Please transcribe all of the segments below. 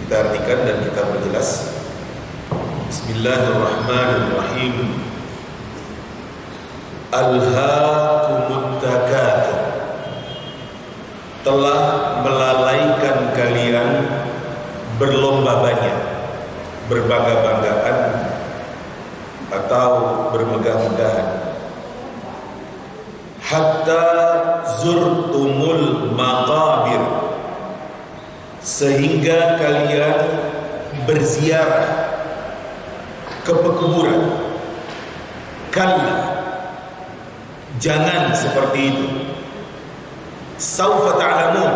Kita artikan dan kita perjelas. Bismillahirrahmanirrahim. Alhaakumut takatsur, telah melalaikan kalian berlomba banyak, berbangga-banggaan atau bermegah-megahan, hatta zurtumul maqabir, sehingga kalian berziarah ke pekuburan. Kalla, jangan seperti itu. Saufa ta'lamun,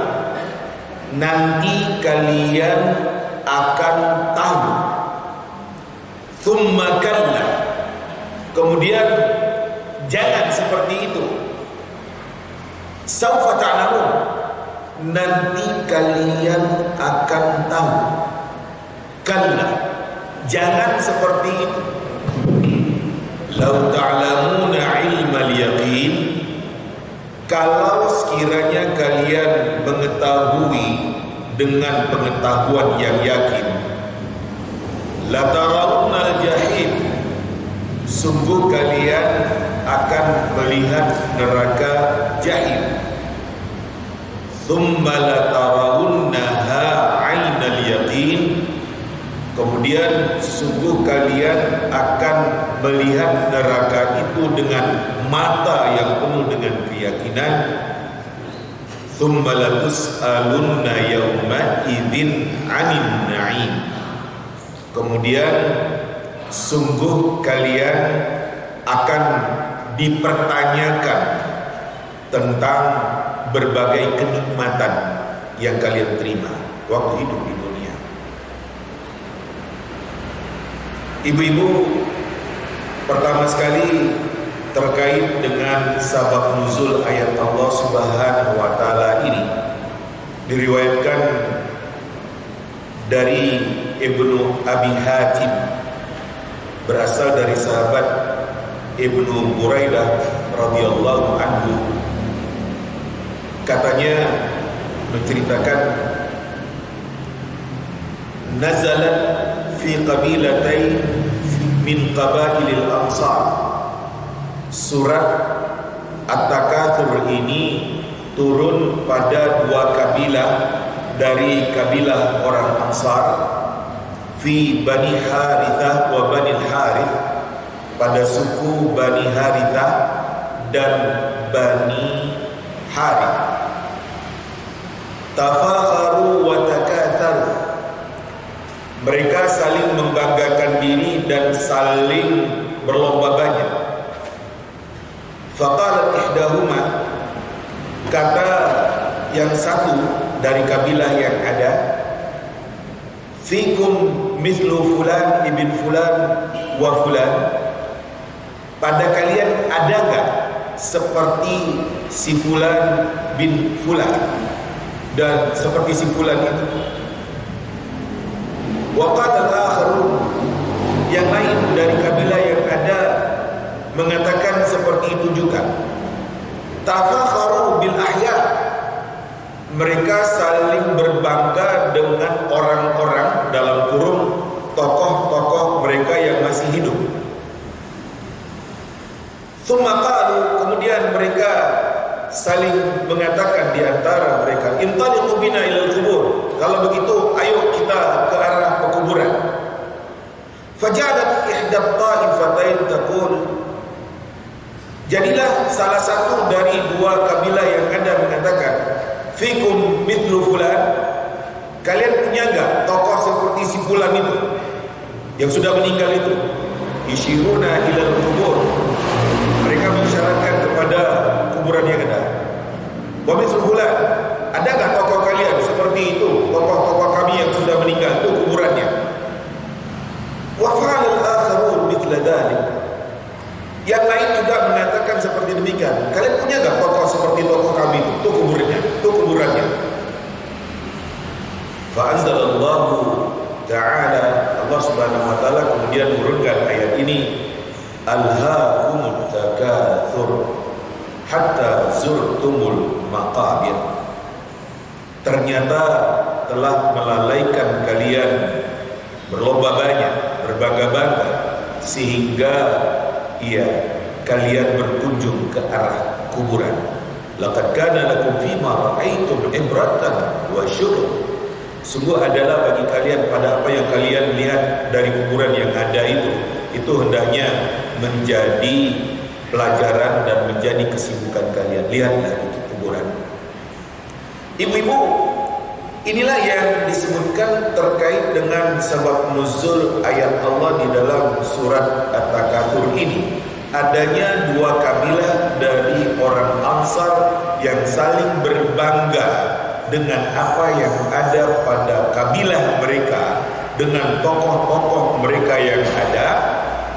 nanti kalian akan tahu. Thumma kalla, kemudian jangan seperti itu. Saufa ta'lamun, nanti kalian akan tahu. Kalla, jangan seperti itu. Lau ta'lamuna ilmal yaqin, kalau sekiranya kalian mengetahui dengan pengetahuan yang yakin, la tarawunnal jahim, sungguh kalian akan melihat neraka jahim. Thumma la tarawunnaha 'ainal yaqin, kemudian sungguh kalian akan melihat neraka itu dengan mata yang penuh dengan keyakinan. Thumma latus'alunna yawma idzin 'anil na'im, kemudian sungguh kalian akan dipertanyakan tentang berbagai kenikmatan yang kalian terima waktu hidup di dunia. Ibu-ibu, pertama sekali terkait dengan sabab nuzul ayat Allah Subhanahu wa taala ini, diriwayatkan dari Ibnu Abi Hatim, berasal dari sahabat Ibnu Buraidah radhiyallahu anhu. Katanya menceritakan, nazalat fi qabilatain min qabailil ansar. Surat At-Takatsur ini turun pada dua kabilah dari kabilah orang Ansar, fi Bani Harithah wa Bani Harith, pada suku Bani Harithah dan Bani Harith. Tafakharu wa takatsaru, mereka saling membanggakan diri dan saling berlomba banyak. Faqalat ihdahuma, kata yang satu dari kabilah yang ada, fikum mithlu fulan ibn fulan wa fulan, pada kalian ada enggak seperti si fulan bin fulan dan seperti si fulan itu. Wa qala al-akharun, yang lain dari kabilah yang ada mengatakan seperti itu juga. Tafakharu bil ahya, mereka saling berbangga dengan orang-orang, dalam kurung tokoh-tokoh mereka yang masih hidup. Tsumma qalu, kemudian mereka saling mengatakan di antara mereka, intaliqu bina ilal kubur, kalau begitu ayo kita ke arah pekuburan. Fajalat ihda ta'ifatain taqul, jadilah salah satu dari dua kabilah yang ada mengatakan, fikum mithlu fulan, kalian punya enggak tokoh seperti si fulan itu yang sudah meninggal itu? Yishiruna ilal kubur, mereka mengisyaratkan kepada kuburan yang ada. Wa mithlu fulan, ada enggak tokoh kalian seperti itu, tokoh-tokoh kami yang sudah meninggal itu kuburannya? Wa fa'ala al-akharun mithla dhalik, yang lain juga mengatakan seperti demikian. Kalian punya enggak tokoh seperti tokoh kami itu kuburannya, itu kuburannya. Fa anzalallahu ta'ala, Allah Subhanahu wa taala kemudian menurunkan ayat ini, alhaakumut takatsur hatta zurtumul maqabir. Ternyata telah melalaikan kalian berlomba banyak, berbangga-bangga, sehingga kalian berkunjung ke arah kuburan. Laqad kana lakum fima ra'aitum ibratan wa syukur. Sungguh adalah bagi kalian pada apa yang kalian lihat dari kuburan yang ada itu hendaknya menjadi pelajaran dan menjadi kesibukan kalian. Lihatlah itu kuburan. Ibu-ibu, inilah yang disebutkan terkait dengan sebab nuzul ayat Allah di dalam surat At-Takatsur ini. Adanya dua kabilah dari orang Ansar yang saling berbangga dengan apa yang ada pada kabilah mereka, dengan tokoh-tokoh mereka yang ada.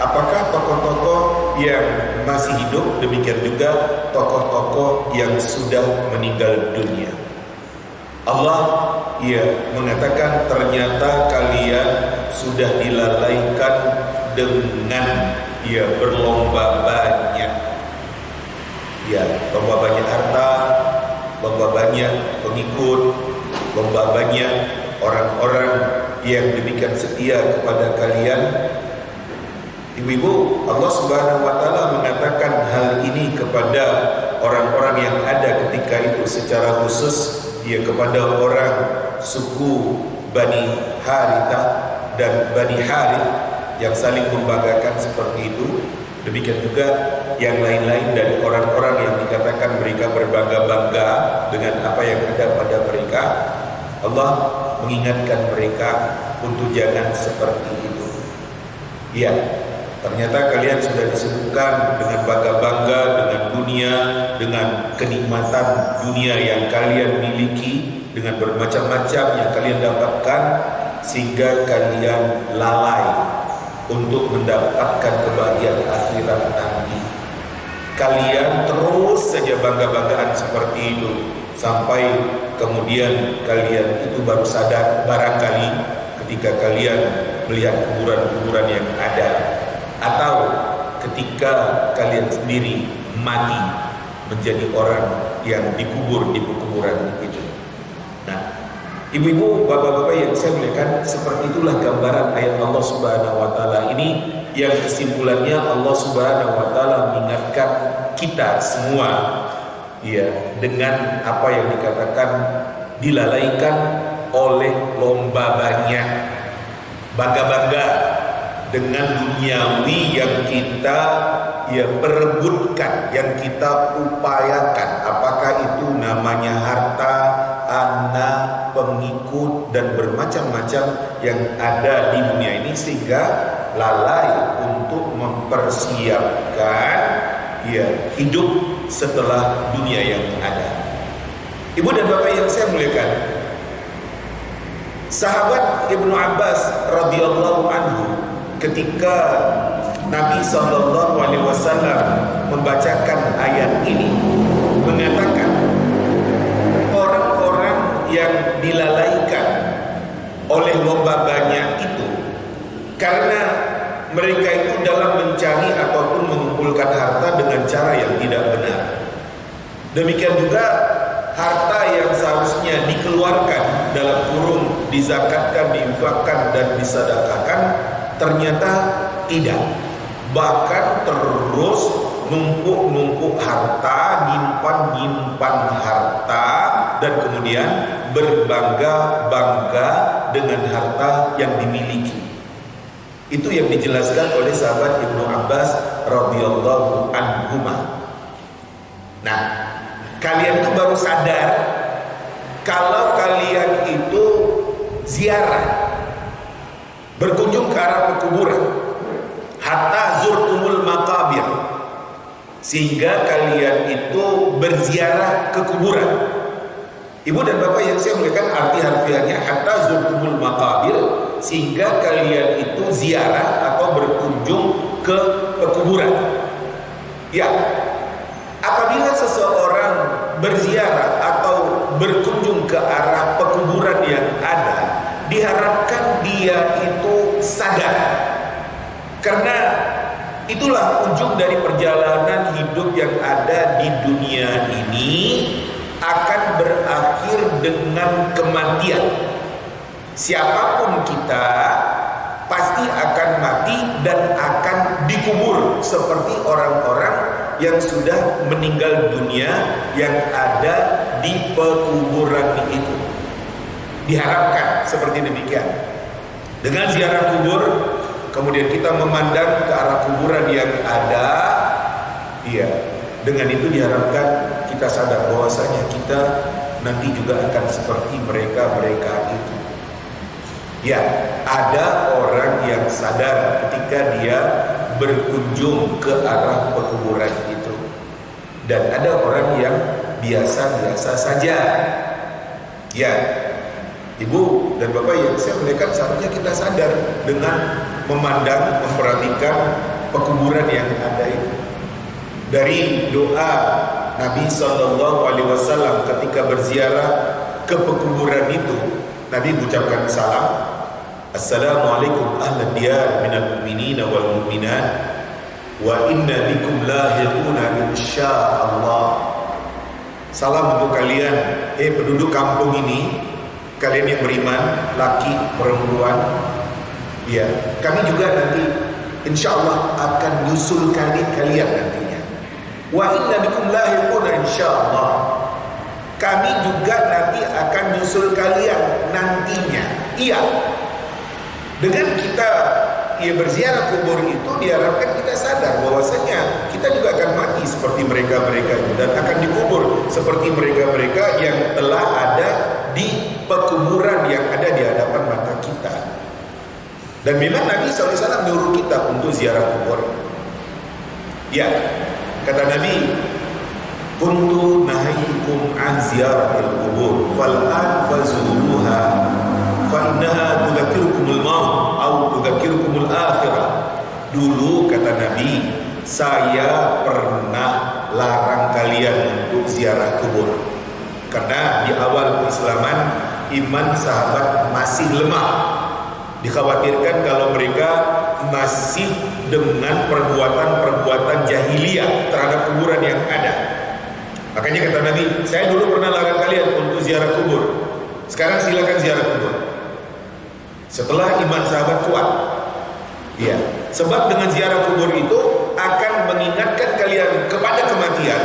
Apakah tokoh-tokoh yang masih hidup, demikian juga tokoh-tokoh yang sudah meninggal dunia. Allah mengatakan ternyata kalian sudah dilalaikan dengan berlomba banyak, lomba banyak harta, lomba banyak pengikut, lomba banyak orang-orang yang demikian setia kepada kalian. Ibu-ibu, Allah Subhanahu wa taala mengatakan hal ini kepada orang-orang yang ada ketika itu secara khusus, kepada orang suku Bani Harithah dan Bani Harith yang saling membanggakan seperti itu. Demikian juga yang lain-lain dari orang-orang yang dikatakan mereka berbangga-bangga dengan apa yang ada pada mereka. Allah mengingatkan mereka untuk jangan seperti itu. Ternyata kalian sudah disebutkan dengan bangga-bangga dengan dunia, dengan kenikmatan dunia yang kalian miliki, dengan bermacam-macam yang kalian dapatkan, sehingga kalian lalai untuk mendapatkan kebahagiaan akhirat nanti. Kalian terus saja bangga-banggaan seperti itu, sampai kemudian kalian itu baru sadar barangkali ketika kalian melihat kuburan-kuburan yang ada, atau ketika kalian sendiri mati menjadi orang yang dikubur di kuburan itu. Nah, ibu-ibu, bapak-bapak yang saya muliakan, seperti itulah gambaran ayat Allah Subhanahu wa taala ini, yang kesimpulannya Allah Subhanahu wa taala mengingatkan kita semua dengan apa yang dikatakan dilalaikan oleh lomba banyak, bangga-bangga dengan duniawi yang kita perebutkan, yang kita upayakan. Apakah itu namanya harta, anak, pengikut, dan bermacam-macam yang ada di dunia ini, sehingga lalai untuk mempersiapkan hidup setelah dunia yang ada. Ibu dan bapak yang saya muliakan, sahabat Ibnu Abbas radhiyallahu anhu ketika Nabi SAW membacakan ayat ini mengatakan orang-orang yang dilalaikan oleh lomba banyak itu karena mereka itu dalam mencari ataupun mengumpulkan harta dengan cara yang tidak benar. Demikian juga harta yang seharusnya dikeluarkan, dalam kurung dizakatkan, diinfakkan dan disedekahkan, ternyata tidak. Bahkan terus numpuk-numpuk harta, nyimpan-nyimpan harta, dan kemudian berbangga-bangga dengan harta yang dimiliki. Itu yang dijelaskan oleh sahabat Ibnu Abbas radhiyallahu anhuma. Nah, kalian itu baru sadar kalau kalian itu ziarah, berkunjung ke arah kuburan, hatta zurtumul maqabir, sehingga kalian itu berziarah ke kuburan. Ibu dan bapak yang saya muliakan, arti harfiahnya hatta zurtumul maqabir, sehingga kalian itu ziarah atau berkunjung ke kuburan. Apabila seseorang berziarah atau berkunjung ke arah pekuburan yang ada, diharapkan dia itu sadar, karena itulah ujung dari perjalanan hidup yang ada di dunia ini, akan berakhir dengan kematian. Siapapun kita pasti akan mati dan akan dikubur seperti orang-orang yang sudah meninggal dunia yang ada di pekuburan itu. Diharapkan seperti demikian. Dengan ziarah kubur, kemudian kita memandang ke arah kuburan yang ada, iya, dengan itu diharapkan kita sadar bahwasanya kita nanti juga akan seperti mereka-mereka itu. Ya, ada orang yang sadar ketika dia berkunjung ke arah pekuburan itu. Dan ada orang yang biasa-biasa saja. Ya, Ibu dan Bapak yang saya muliakan, seharusnya kita sadar dengan memandang, memperhatikan pekuburan yang ada itu. Dari doa Nabi SAW ketika berziarah ke pekuburan itu, Nabi mengucapkan salam, Assalamualaikum ahla diyar minal mu'minina wal mu'minat wa inna bikum lahiquna insyaallah. Salam untuk kalian, penduduk kampung ini, kalian yang beriman, laki, perempuan. Ya, kami juga nanti insyaallah akan nyusul kalian nantinya. Wa inna bikum lahiquna insyaallah. Kami juga nanti akan nyusul kalian nantinya. Iya. Dengan kita berziarah kubur itu diharapkan kita sadar bahwasanya kita juga akan mati seperti mereka-mereka itu dan akan dikubur seperti mereka-mereka yang telah ada di pekuburan yang ada di hadapan mata kita. Dan memang Nabi SAW menyuruh kita untuk ziarah kubur. Ya, kata Nabi, kuntu nahaitukum an ziyaratil qubur fal'an fazuruha fa innaha tudzakirukumul maut au tudzakirukumul akhirah. Dulu kata Nabi, saya pernah larang kalian untuk ziarah kubur karena di awal keislaman iman sahabat masih lemah. Dikhawatirkan kalau mereka masih dengan perbuatan-perbuatan jahiliyah terhadap kuburan yang ada. Makanya kata Nabi, saya dulu pernah larang kalian untuk ziarah kubur. Sekarang silakan ziarah kubur. Setelah iman sahabat kuat. Ya, sebab dengan ziarah kubur itu akan mengingatkan kalian kepada kematian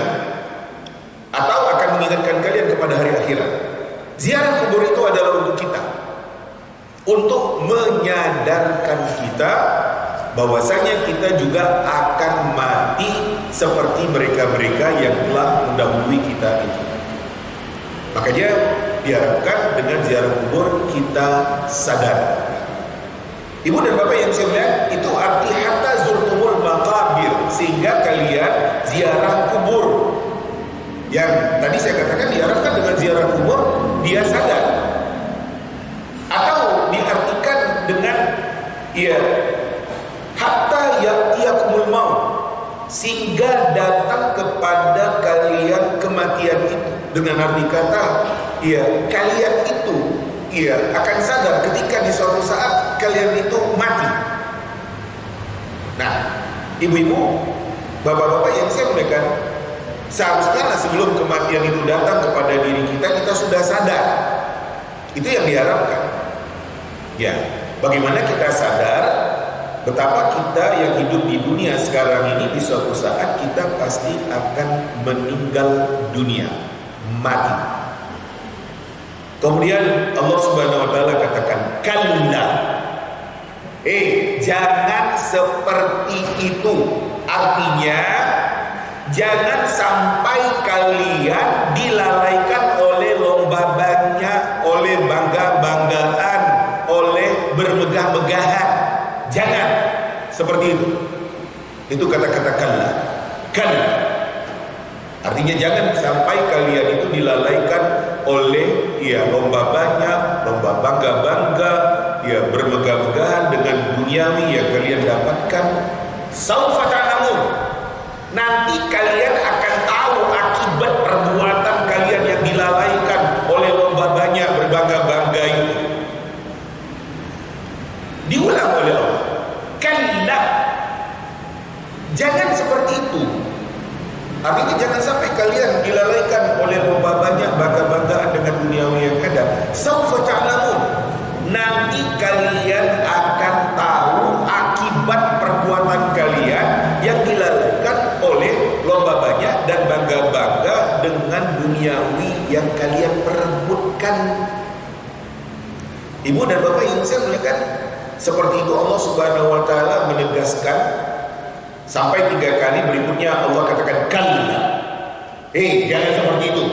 atau akan mengingatkan kalian kepada hari akhirat. Ziarah kubur itu adalah untuk kita, untuk menyadarkan kita bahwasanya kita juga akan mati seperti mereka-mereka yang telah mendahului kita itu. Makanya diharapkan dengan ziarah kubur kita sadar. Ibu dan Bapak yang saya muliakan, itu arti hatta zurtumul maqabir, sehingga kalian ziarah kubur. Yang tadi saya katakan diharapkan dengan ziarah kubur dia sadar. Atau diartikan dengan hatta ya'tiyakumul maut, sehingga datang kepada kalian kematian itu. Dengan arti kata, kalian itu akan sadar ketika di suatu saat kalian itu mati. Nah, ibu-ibu, bapak-bapak yang saya muliakan, seharusnya sebelum kematian itu datang kepada diri kita, kita sudah sadar. Itu yang diharapkan. Ya, bagaimana kita sadar betapa kita yang hidup di dunia sekarang ini di suatu saat kita pasti akan meninggal dunia, mati. Kemudian Allah Subhanahu wa taala katakan, kalla. Jangan seperti itu. Artinya jangan sampai kalian dilalaikan oleh lomba banyak, oleh bangga-banggaan, oleh bermegah-megahan. Jangan seperti itu. Itu kata-kata kalla. Kalla. Artinya jangan sampai kalian itu dilalaikan oleh lomba banyak, lomba bangga-bangga, bermegah-megahan dengan duniawi yang kalian dapatkan. Saufa ta'lamun. Nanti kalian akan tahu akibat perbuatan kalian yang dilalaikan oleh lomba banyak, berbangga-bangga itu. Diulang oleh Allah. Kalla. Jangan seperti itu. Artinya jangan sampai kalian dilalaikan oleh lomba banyak, bangga-banggaan dengan duniawi yang ada. Saufa ta'lamun. kan. Ibu dan bapak yang saya muliakan, seperti itu Allah Subhanahu wa taala menegaskan sampai 3 kali, berikutnya Allah katakan kalla. Jangan seperti itu.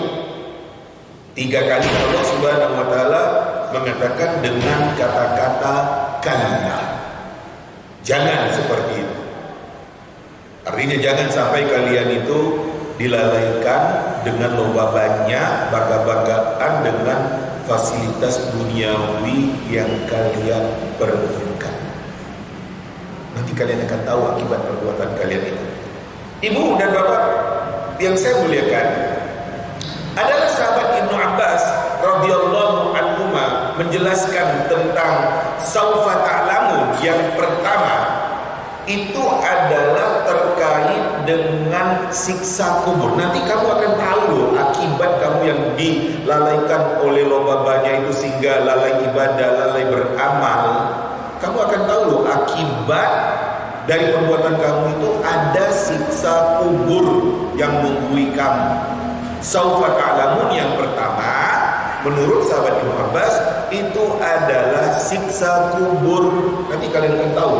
3 kali Allah Subhanahu wa taala mengatakan dengan kata-kata kalla. Jangan seperti itu. Artinya jangan sampai kalian itu dilalaikan dengan lomba banyak, bangga-banggaan dengan fasilitas duniawi yang kalian perlukan. Nanti kalian akan tahu akibat perbuatan kalian itu. Ibu dan bapak yang saya muliakan, adalah sahabat Ibnu Abbas radhiyallahu anhuma menjelaskan tentang saufa ta'lamun. Yang pertama itu adalah terkait dengan siksa kubur. Nanti kamu akan tahu loh akibat kamu yang dilalaikan oleh lomba banyak itu sehingga lalai ibadah, lalai beramal. Kamu akan tahu loh akibat dari perbuatan kamu itu ada siksa kubur yang menunggu kamu. Saufa ta'lamun yang pertama menurut sahabat Ibnu Abbas itu adalah siksa kubur. Nanti kalian akan tahu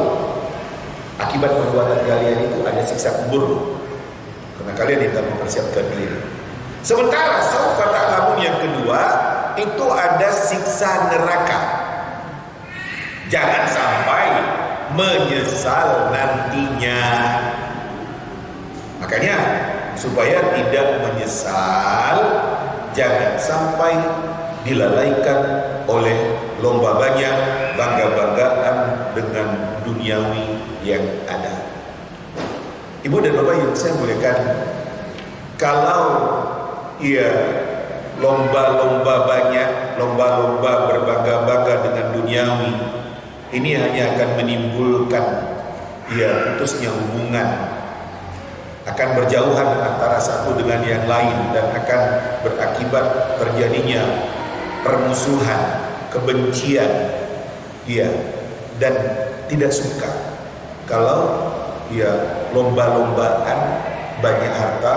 akibat perbuatan kalian itu ada siksa kubur, karena kalian tidak mempersiapkan diri. Sementara saufa ta'lamun yang kedua itu ada siksa neraka. Jangan sampai menyesal nantinya. Makanya supaya tidak menyesal, jangan sampai dilalaikan oleh lomba banyak, bangga-banggaan dengan duniawi yang ada. Ibu dan bapak yang saya muliakan, kalau lomba-lomba banyak, lomba-lomba berbangga-bangga dengan duniawi, ini hanya akan menimbulkan putusnya hubungan, akan berjauhan antara satu dengan yang lain, dan akan berakibat terjadinya permusuhan, kebencian, dan tidak suka kalau lomba-lombaan banyak harta,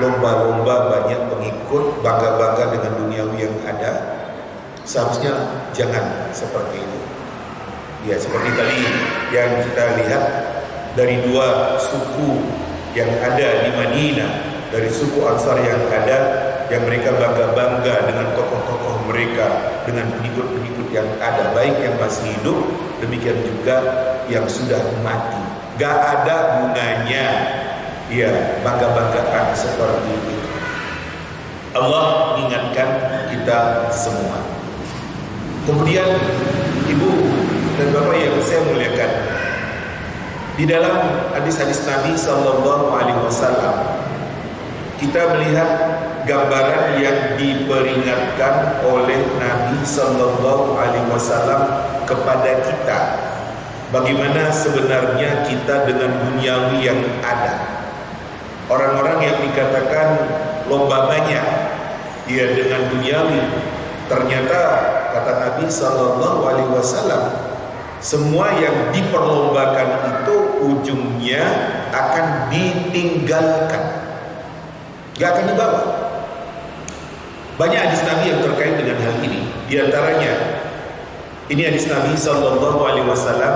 lomba-lomba banyak pengikut, bangga-bangga dengan duniawi yang ada. Seharusnya jangan seperti itu. Seperti tadi yang kita lihat dari 2 suku yang ada di Madinah, dari suku Ansar yang ada, yang mereka bangga-bangga dengan tokoh-tokoh mereka, dengan pengikut-pengikut yang ada, baik yang masih hidup, demikian juga yang sudah mati. Gak ada gunanya bangga-banggaan seperti itu. Allah mengingatkan kita semua. Kemudian ibu dan bapak yang saya muliakan, di dalam hadis-hadis Nabi Sallallahu Alaihi Wasallam kita melihat gambaran yang diperingatkan oleh Nabi Sallallahu Alaihi Wasallam kepada kita, bagaimana sebenarnya kita dengan duniawi yang ada. Orang-orang yang dikatakan lomba banyak dengan duniawi, ternyata kata Nabi Sallallahu Alaihi Wasallam, semua yang diperlombakan itu ujungnya akan ditinggalkan, gak akan dibawa. Banyak hadis Nabi yang terkait dengan hal ini. Di antaranya ini hadis Nabi Sallallahu Alaihi Wasallam,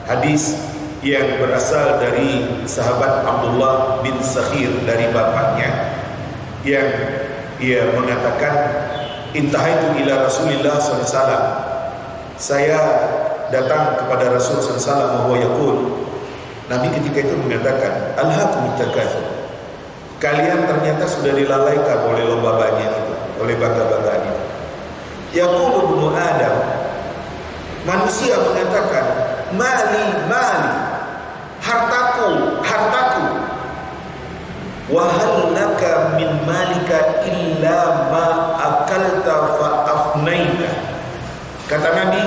hadis yang berasal dari sahabat Abdullah bin Sakhir dari bapaknya, yang ia mengatakan, intahaitu ila Rasulillah SAW, saya datang kepada Rasul SAW, wa yaqul, Nabi ketika itu mengatakan, alhaakumut takatsur, kalian ternyata sudah dilalaikan oleh lomba banyak itu, oleh bangga-banggaan itu. Yaqulu ibnu Adam, manusia mengatakan, mali, hartaku, wa hal laka min malika illa ma akalta fa afnaita. Kata Nabi,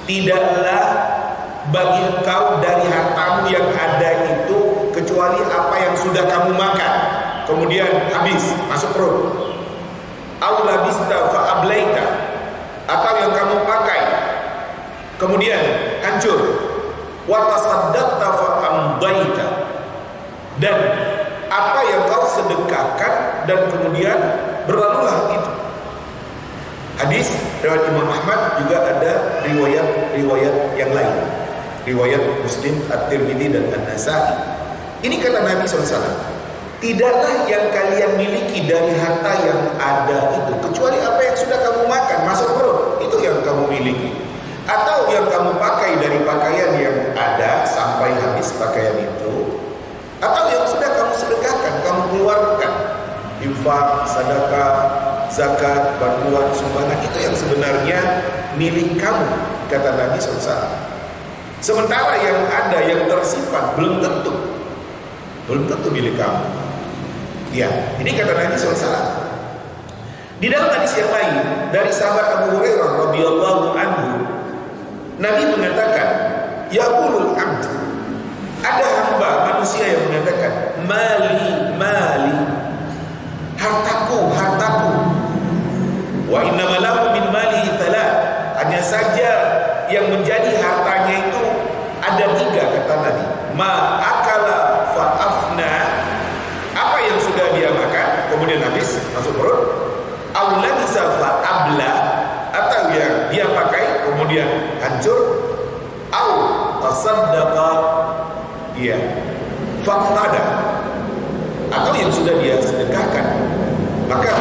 tidaklah bagi engkau dari hartamu yang ada itu kecuali apa yang sudah kamu makan, kemudian habis, masuk perut. Aw labista fa ablaita, atau yang kamu pakai kemudian hancur. Wa tasaddaqta fa amdaita, dan apa yang kau sedekahkan dan kemudian berlalulah itu. Hadis riwayat Imam Ahmad, juga ada riwayat yang lain, riwayat Muslim, At-Tirmidzi dan An-Nasa'i. Ini kata Nabi SAW, tidaklah yang kalian miliki dari harta yang ada itu kecuali apa yang sudah kamu makan masuk perut, itu yang kamu miliki, atau yang kamu pakai dari pakaian yang ada sampai habis pakaian itu, atau yang sudah kamu sedekahkan, kamu keluarkan, infak, sedekah, zakat, bantuan, sumbangan, itu yang sebenarnya milik kamu, kata Nabi SAW. Sementara yang ada, yang tersimpan, belum tentu milik kamu. Ya, ini kata Nabi SAW. Di dalam hadis yang lain dari sahabat Abu Hurairah radhiyallahu anhu, Nabi mengatakan, yaqulul abd, ada hamba manusia yang mengatakan, mali, hartaku, wa innama lahu min malihi thalath, hanya saja yang menjadi hartanya itu ada 3, kata Nabi. Ma akala fa afna, apa yang sudah dia makan kemudian habis masuk perut, aw labisa fa abla, atau yang dia pakai kemudian hancur, aw tasaddaqa faqtada, atau yang sudah dia sedekahkan, maka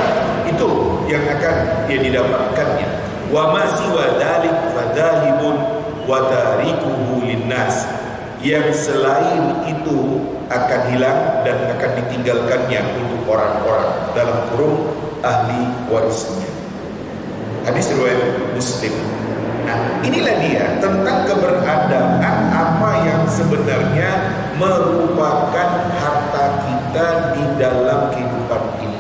itu yang akan dia didapatkannya. Wa ma siwa dzalik fadhalibun wa tarikuhu linnas, yang selain itu akan hilang dan akan ditinggalkannya untuk orang-orang, dalam kurung ahli warisnya. Hadis riwayat Muslim. Nah, inilah dia tentang keberadaan apa yang sebenarnya merupakan harta kita di dalam kehidupan ini.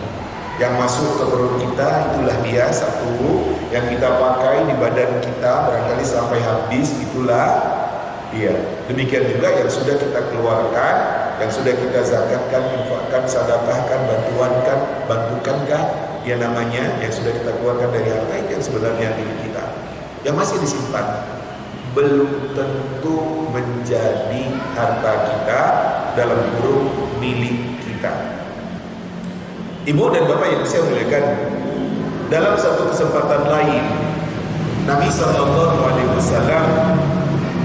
Yang masuk ke perut kita itulah dia, satu yang kita pakai di badan kita barangkali sampai habis, itulah dia. Demikian juga yang sudah kita keluarkan, yang sudah kita zakatkan, infakkan, sedekahkan, bantukankah ya namanya, yang sudah kita keluarkan dari harta itu yang sebenarnya milik kita. Yang masih disimpan belum tentu menjadi harta kita, dalam kurung milik kita. Ibu dan bapak yang saya muliakan, dalam satu kesempatan lain Nabi SAW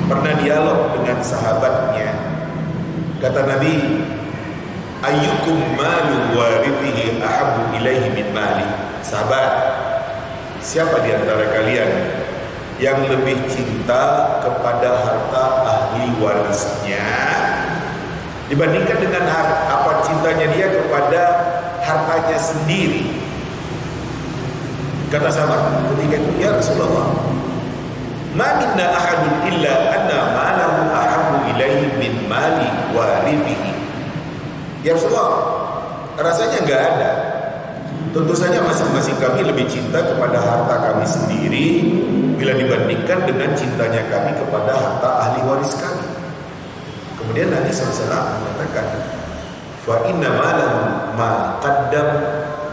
pernah dialog dengan sahabatnya. Kata Nabi, ayyukum malu warithihi ahabbu ilaihi min mali. Sahabat, siapa di antara kalian yang lebih cinta kepada harta ahli warisnya dibandingkan dengan apa cintanya dia kepada hartanya sendiri? Kata sahabat ketika itu, ya Rasulullah, ma minna ahadun illa anna malahu ahabbu ilaihi min mali warithihi. Ya Rasulullah, rasanya enggak ada. Tentu saja masing-masing kami lebih cinta kepada harta kami sendiri bila dibandingkan dengan cintanya kami kepada harta ahli waris kami. Kemudian Nabi SAW mengatakan, fa inna malahu ma qaddam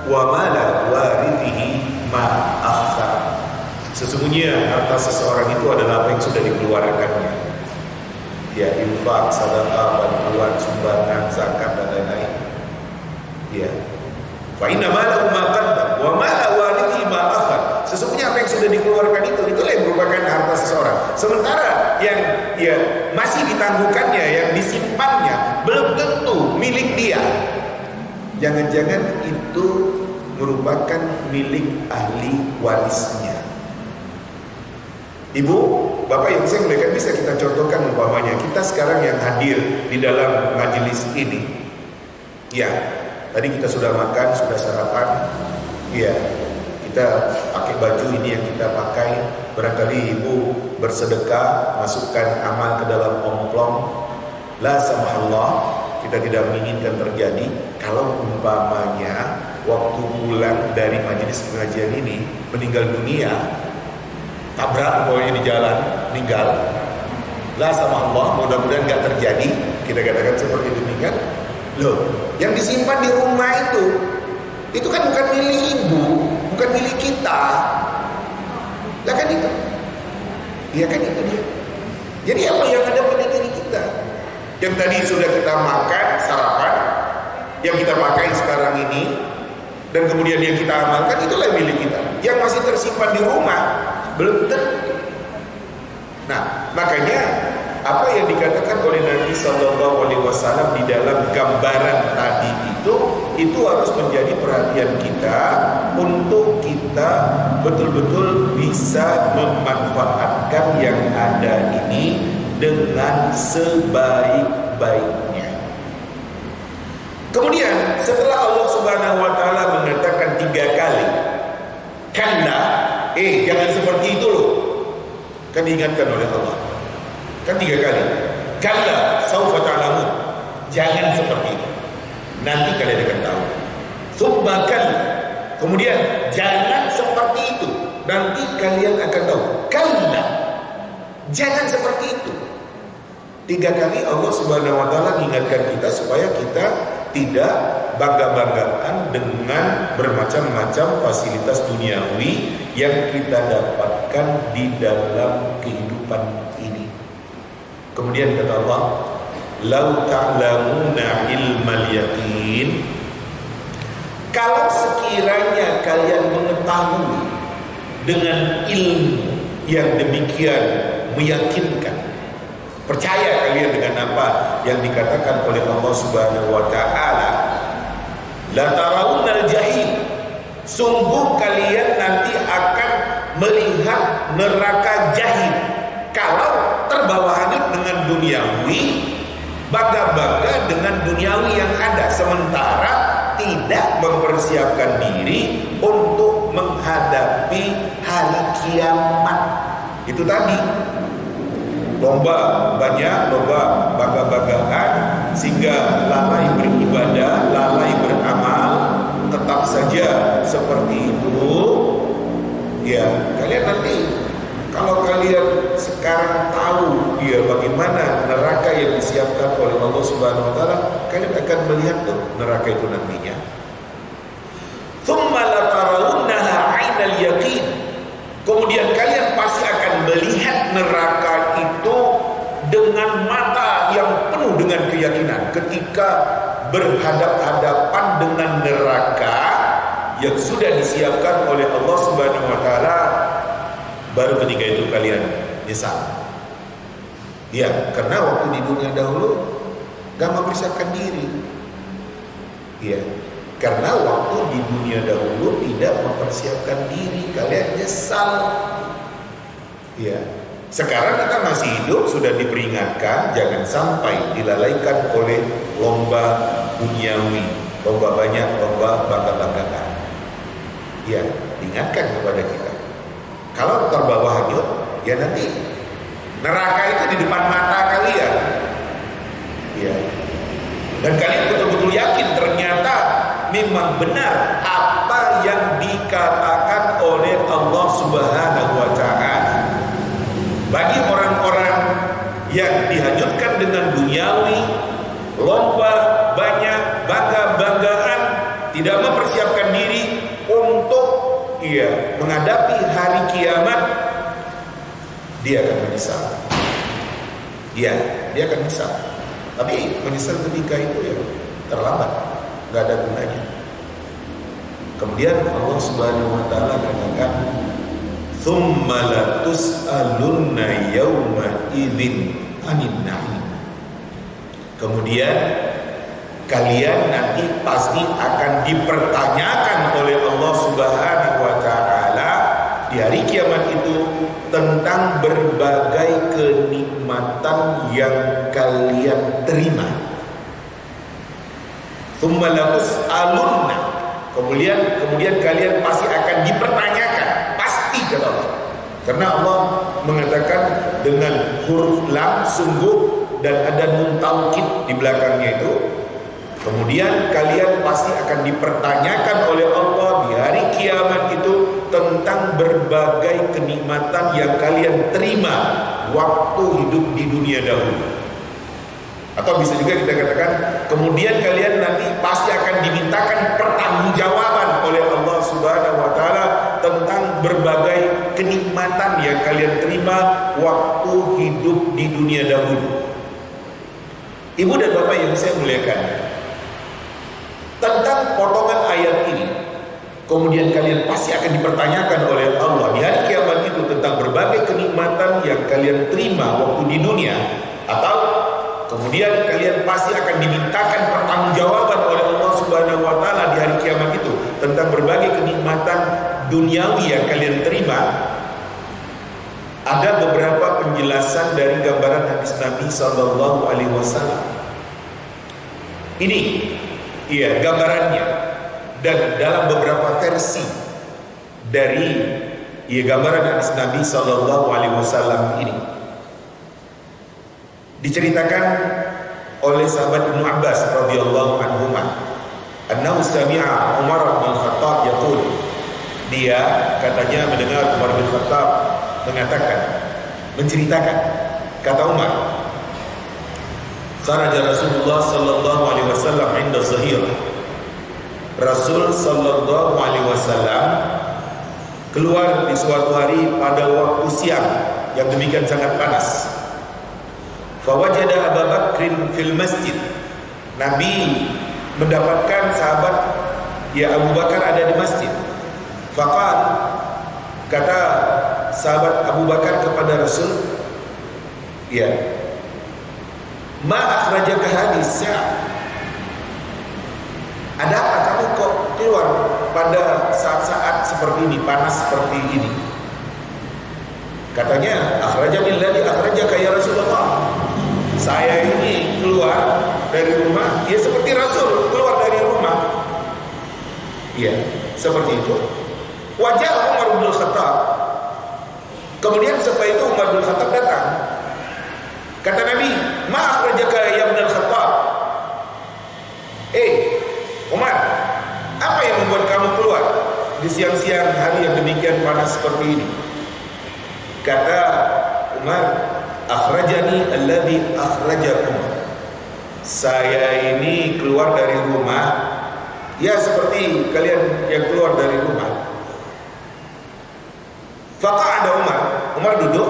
wa mala warithihi ma akhar. Sesungguhnya harta seseorang itu adalah apa yang sudah dikeluarkannya, ya, infak, sedekah, bantuan, sumbangan, zakat dan lain-lain. Ya, fa inna malahu ma qaddam wa mala warithihi ma akhar. Sesungguhnya apa yang sudah dikeluarkan itulah yang merupakan harta seseorang. Sementara yang masih ditangguhkannya, yang disimpannya, belum tentu milik dia. Jangan-jangan itu merupakan milik ahli warisnya. Ibu, bapak yang saya muliakan, bisa kita contohkan umpamanya kita sekarang yang hadir di dalam majelis ini. Ya, tadi kita sudah makan, sudah sarapan. Ya, kita pakai baju ini yang kita pakai. Barangkali ibu bersedekah, masukkan amal ke dalam omplong. La samahallah, kita tidak menginginkan terjadi. Kalau umpamanya waktu pulang dari majelis pengajian ini meninggal dunia, tabrak pokoknya di jalan, meninggal. La samahallah, mudah-mudahan gak terjadi. Kita katakan seperti demikian. Loh, yang disimpan di rumah itu kan bukan milik ibu, bukan milik kita. Lah kan itu. Iya kan itu dia. Jadi apa yang ada pada diri kita? Yang tadi sudah kita makan, sarapan, yang kita pakai sekarang ini, dan kemudian yang kita amalkan, itulah milik kita. yang masih tersimpan di rumah belum tentu. Nah, makanya apa yang dikatakan oleh Nabi Sallallahu Alaihi Wasallam di dalam gambaran tadi itu harus menjadi perhatian kita untuk kita betul-betul bisa memanfaatkan yang ada ini dengan sebaik-baiknya. Kemudian setelah Allah Subhanahu Wa Taala mengatakan 3 kali, kalla, jangan seperti itu loh, kan diingatkan oleh Allah. Kan 3 kali. Kalla saufa ta'lamun. Jangan seperti itu. Nanti kalian akan tahu. Tsumma kalla. Kemudian jangan seperti itu. Nanti kalian akan tahu. Kalla. Jangan seperti itu. 3 kali Allah Subhanahu wa taala mengingatkan kita supaya kita tidak bangga-banggaan dengan bermacam-macam fasilitas duniawi yang kita dapatkan di dalam kehidupan ini. Kemudian kata Allah, "Lau ta'lamuna ilmal yaqin." Kalau sekiranya kalian mengetahui dengan ilmu yang demikian meyakinkan, percaya kalian dengan apa yang dikatakan oleh Allah Subhanahu wa taala, la tarawunnal jahim, sungguh kalian nanti akan melihat neraka jahim. Kalau terbawa hanyut dengan duniawi, bangga-bangga dengan duniawi yang ada, sementara tidak mempersiapkan diri untuk menghadapi hari kiamat. Itu tadi, lomba banyak, lomba bangga-banggaan, sehingga lalai beribadah, lalai beramal. Tetap saja seperti itu. Ya, kalian nanti kalau kalian sekarang tahu bagaimana neraka yang disiapkan oleh Allah Subhanahu wa taala, kalian akan melihat tuh neraka itu nantinya. Tsumma la tarawunnaha 'ainal yaqin. Kemudian kalian pasti akan melihat neraka itu dengan mata yang penuh dengan keyakinan. Ketika berhadap-hadapan dengan neraka yang sudah disiapkan oleh Allah Subhanahu wa taala, baru ketika itu kalian nyesal. Ya, karena waktu di dunia dahulu gak mempersiapkan diri. Ya, karena waktu di dunia dahulu tidak mempersiapkan diri, kalian nyesal. Ya, sekarang kita masih hidup, sudah diperingatkan jangan sampai dilalaikan oleh lomba duniawi, lomba banyak, lomba bangga-banggaan. Ya, diingatkan kepada kita. Kalau terbawa hanyut, ya nanti neraka itu di depan mata kalian. Ya. Dan kalian betul-betul yakin ternyata memang benar apa yang dikatakan oleh Allah Subhanahu wa taala. Bagi orang-orang yang dihanyutkan dengan duniawi, lomba banyak, bangga-banggaan, tidak mempersiapkan diri untuk menghadapi hari kiamat, dia akan menyesal. Dia akan menyesal. Tapi menyesal ketika itu ya terlambat, nggak ada gunanya. Kemudian Allah Subhanahu wa taala katakan, "Tsumma la tus'alunna yawma idzin 'anin na'im." Kemudian kalian nanti pasti akan dipertanyakan oleh Allah Subhanahu wa taala di hari kiamat itu tentang berbagai kenikmatan yang kalian terima. Tsumma la tus'alunna. Kemudian kalian pasti akan dipertanyakan, pasti kata Allah. Karena Allah mengatakan dengan huruf lam, sungguh, dan ada nun taukid di belakangnya itu. Kemudian kalian pasti akan dipertanyakan oleh Allah di hari kiamat itu tentang berbagai kenikmatan yang kalian terima waktu hidup di dunia dahulu. Atau bisa juga kita katakan, kemudian kalian nanti pasti akan dimintakan pertanggungjawaban oleh Allah Subhanahu wa taala tentang berbagai kenikmatan yang kalian terima waktu hidup di dunia dahulu. Ibu dan bapak yang saya muliakan, tentang potongan ayat ini, Kemudian kalian pasti akan dipertanyakan oleh Allah di hari kiamat itu tentang berbagai kenikmatan yang kalian terima waktu di dunia, atau kemudian kalian pasti akan dimintakan pertanggungjawaban oleh Allah Subhanahu wa taala di hari kiamat itu tentang berbagai kenikmatan duniawi yang kalian terima. Ada beberapa penjelasan dari gambaran hadis Nabi sallallahu alaihi wasallam. Ini gambarannya. Dan dalam beberapa versi dari gambaran hadis Nabi sallallahu alaihi wasallam ini diceritakan oleh sahabat Ibnu Abbas radhiyallahu anhuma, annahu sami'a Umar bin Khattab yaqul, dia katanya mendengar Umar bin Khattab mengatakan, menceritakan, kata Umar, kharaja Rasulullah sallallahu alaihi wasallam 'inda zahirah, Rasul sallallahu alaihi wasallam keluar di suatu hari pada waktu siang yang demikian sangat panas. Fawajada Abu Bakrin fil masjid. Nabi mendapatkan sahabat Abu Bakar ada di masjid. Faqal, kata sahabat Abu Bakar kepada Rasul, ma akhrajaka hadis sa'a, ada apa kamu kok keluar pada saat-saat seperti ini, panas seperti ini? Katanya, akhrajani alladhi akhrajaka ya Rasulullah. Saya ini keluar dari rumah, seperti Rasul keluar dari rumah. Seperti itu. Wajah Umar bin Khattab. Kemudian setelah itu Umar bin Khattab datang. Kata Nabi, ma akhrajaka ya Ibn Khattab. Umar, apa yang membuat kamu keluar di siang-siang hari yang demikian panas seperti ini? Kata Umar, akhrajani alladhi akhrajakum. Saya ini keluar dari rumah, seperti kalian yang keluar dari rumah. Faqa'ada Umar duduk,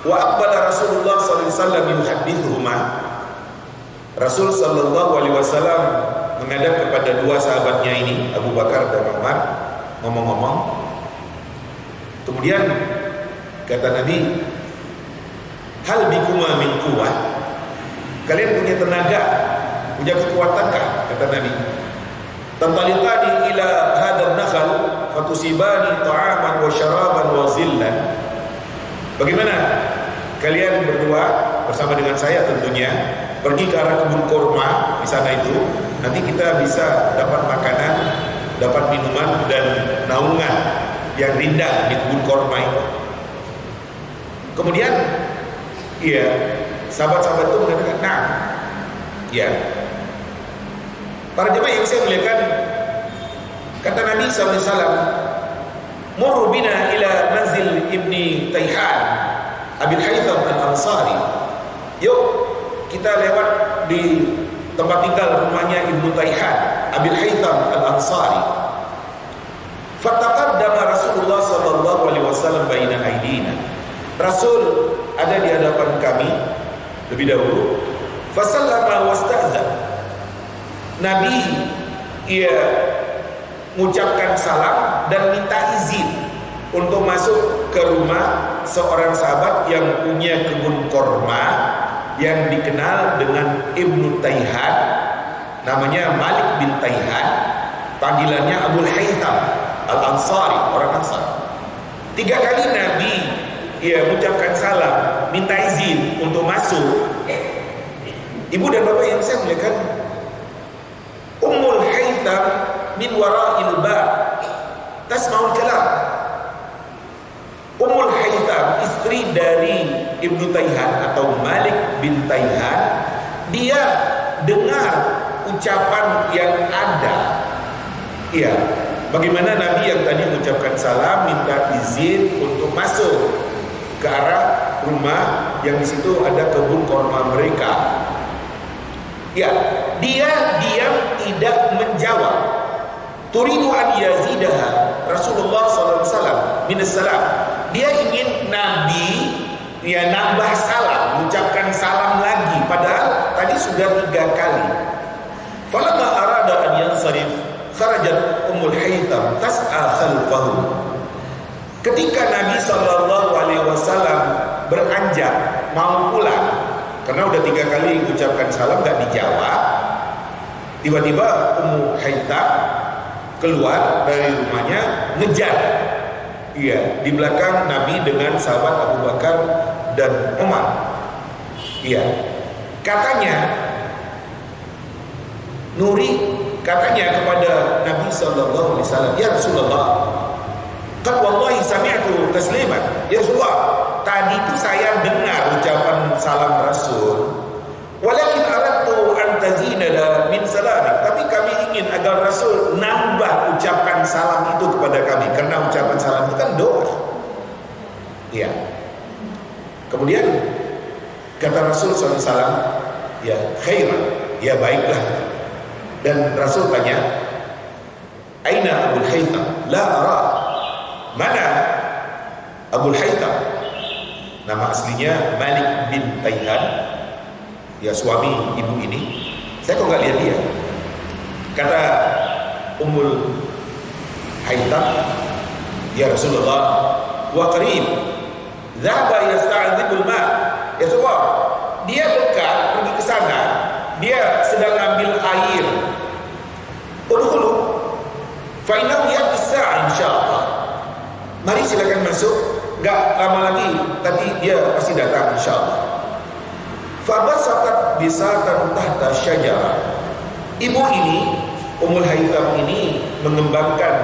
wa aqbala Rasulullah sallallahu alaihi wasallam yuhaddithuhuma. Rasul sallallahu alaihi wasallam menghadap kepada dua sahabatnya ini, Abu Bakar dan Umar, ngomong-ngomong. Kemudian kata Nabi, hal bikuma min quwwah, kalian punya tenaga, punya kekuatankah? Kata Nabi, tantaliqani ila hadzal nakhal fatusibani ta'aman wa syaraban wa zillan. Bagaimana kalian berdua bersama dengan saya tentunya pergi ke arah kebun kurma di sana itu, nanti kita bisa dapat makanan, dapat minuman dan naungan yang rindang di kebun kurma itu. Kemudian sahabat-sahabat itu mengatakan, para jemaah yang saya muliakan, kata Nabi SAW, murru bina ila manzil ibni Tayhan Abil Haytham al-Ansari. Yuk kita lewat di tempat tinggal rumahnya Ibnu Tayhan Abil Haytham al-Ansari. Fataqaddama Rasulullah sallallahu alaihi wasallam baina aidina. Rasul ada di hadapan kami lebih dahulu. Fasallama wasta'zan. Nabi mengucapkan salam dan minta izin untuk masuk ke rumah seorang sahabat yang punya kebun kurma yang dikenal dengan Ibnu Tayhan, namanya Malik bin Tayhan, panggilannya Abul Haytham Al-Ansari, orang Ansar. 3 kali Nabi mengucapkan salam, minta izin untuk masuk. Ibu dan bapak yang saya muliakan, Ummul Haytham min wara'il bab tasma'ul kalam. Ummul Haytham, istri dari Ibnu Tayhan atau Malik bin Tayhan, dia dengar ucapan yang ada. Bagaimana Nabi yang tadi mengucapkan salam minta izin untuk masuk ke arah rumah yang di situ ada kebun kurma mereka. Dia diam tidak menjawab. Turidu an yazidaha Rasulullah sallallahu alaihi wasallam min salam. Dia ingin Nabi nambah salam, mengucapkan salam lagi, padahal tadi sudah 3 kali. Falamma arada an yansarif kharajat Ummul Haytham tas'a khalfahu. Ketika Nabi SAW beranjak mau pulang, karena udah 3 kali ucapkan salam gak dijawab, tiba-tiba Ummu Haytham keluar dari rumahnya ngejar. Iya, di belakang Nabi dengan sahabat Abu Bakar dan Umar. Iya, katanya Nuri katanya kepada Nabi sallallahu alaihi wasallam, "Ya Rasulullah, qad wallahi sami'tu tasliman." Ya Rasulullah, tadi itu saya dengar ucapan salam Rasul. Walakin aradtu an tazida min salamik. Tapi kami ingin agar Rasul nambah ucapan salam itu kepada kami, karena ucapan salam itu kan doa. Iya. Kemudian kata Rasul SAW, ya khairan, ya baiklah. Dan Rasul tanya, aina Abul Haytham? La ara. Mana Abul Haytham? Nama aslinya Malik bin Tayhan, ya suami ibu ini. Saya kok gak lihat dia. Kata Ummul Haytham, ya Rasulullah, wa qarib dhaba yasta'dzibul ma'. Ya Rasulullah, dia dekat pergi ke sana, dia sedang ambil air. Udkhulu fa innahu ya'ti as-sa'a insyaallah. Mari silakan masuk, enggak lama lagi tadi dia pasti datang insyaallah. Fa basatat bisatan tahta syajarah. Ibu ini, Ummul Haytham ini mengembangkan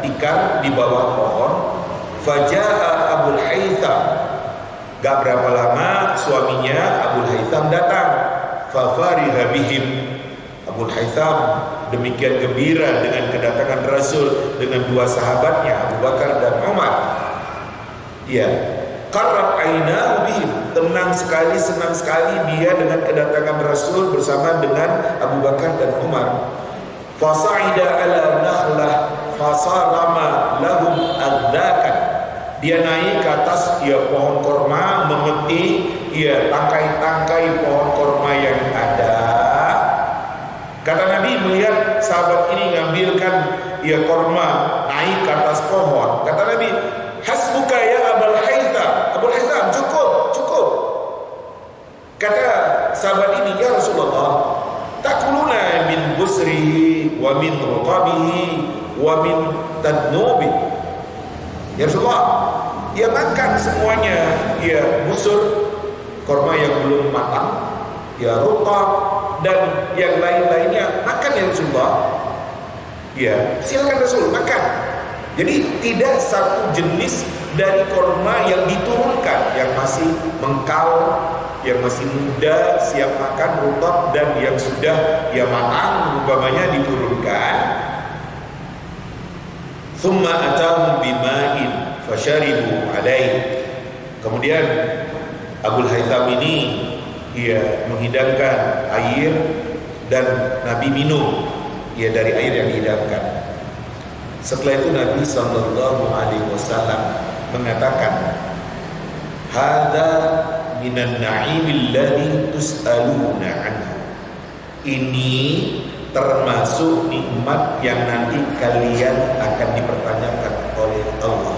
tikar di bawah pohon. Faja'a Abul Haytham. Gak berapa lama suaminya Abul Haytham datang. Fafariha bihim. Abul Haytham demikian gembira dengan kedatangan Rasul dengan 2 sahabatnya Abu Bakar dan Umar. Ya, qarrat ainahu bihim. Tenang sekali, senang sekali dia dengan kedatangan Rasul bersama dengan Abu Bakar dan Umar. Fasa'ida ala nakhlah fasarama lahum adzakan. Dia naik ke atas ya pohon korma, memetik ya tangkai-tangkai pohon korma yang ada. Kata Nabi melihat sahabat ini ngambilkan ya korma naik ke atas pohon. Kata Nabi, hasbuka ya Abul Haytham. Abul Haytham, cukup. Kata sahabat ini, ya Rasulullah, takuluna min busrihi wa min ruqabihi wa min tadnubi. Ya Rasulullah, ya makan semuanya, ya busur korma yang belum matang, ya ruqab dan yang lain-lainnya makan ya Rasulullah. Ya, silakan Rasul makan. Jadi tidak satu jenis dari korma yang diturunkan, yang masih mengkal, yang masih muda siap makan rutab, dan yang sudah ya matang umpamanya diturunkan. Thumma atahum bima'in fasharibu alaih. Kemudian Abul Haytham ini ia menghidangkan air dan Nabi minum ya dari air yang dihidangkan. Setelah itu Nabi sallallahu alaihi wasallam mengatakan, hadza minan na'imil ladzi tus'aluna anhu. Ini termasuk nikmat yang nanti kalian akan dipertanyakan oleh Allah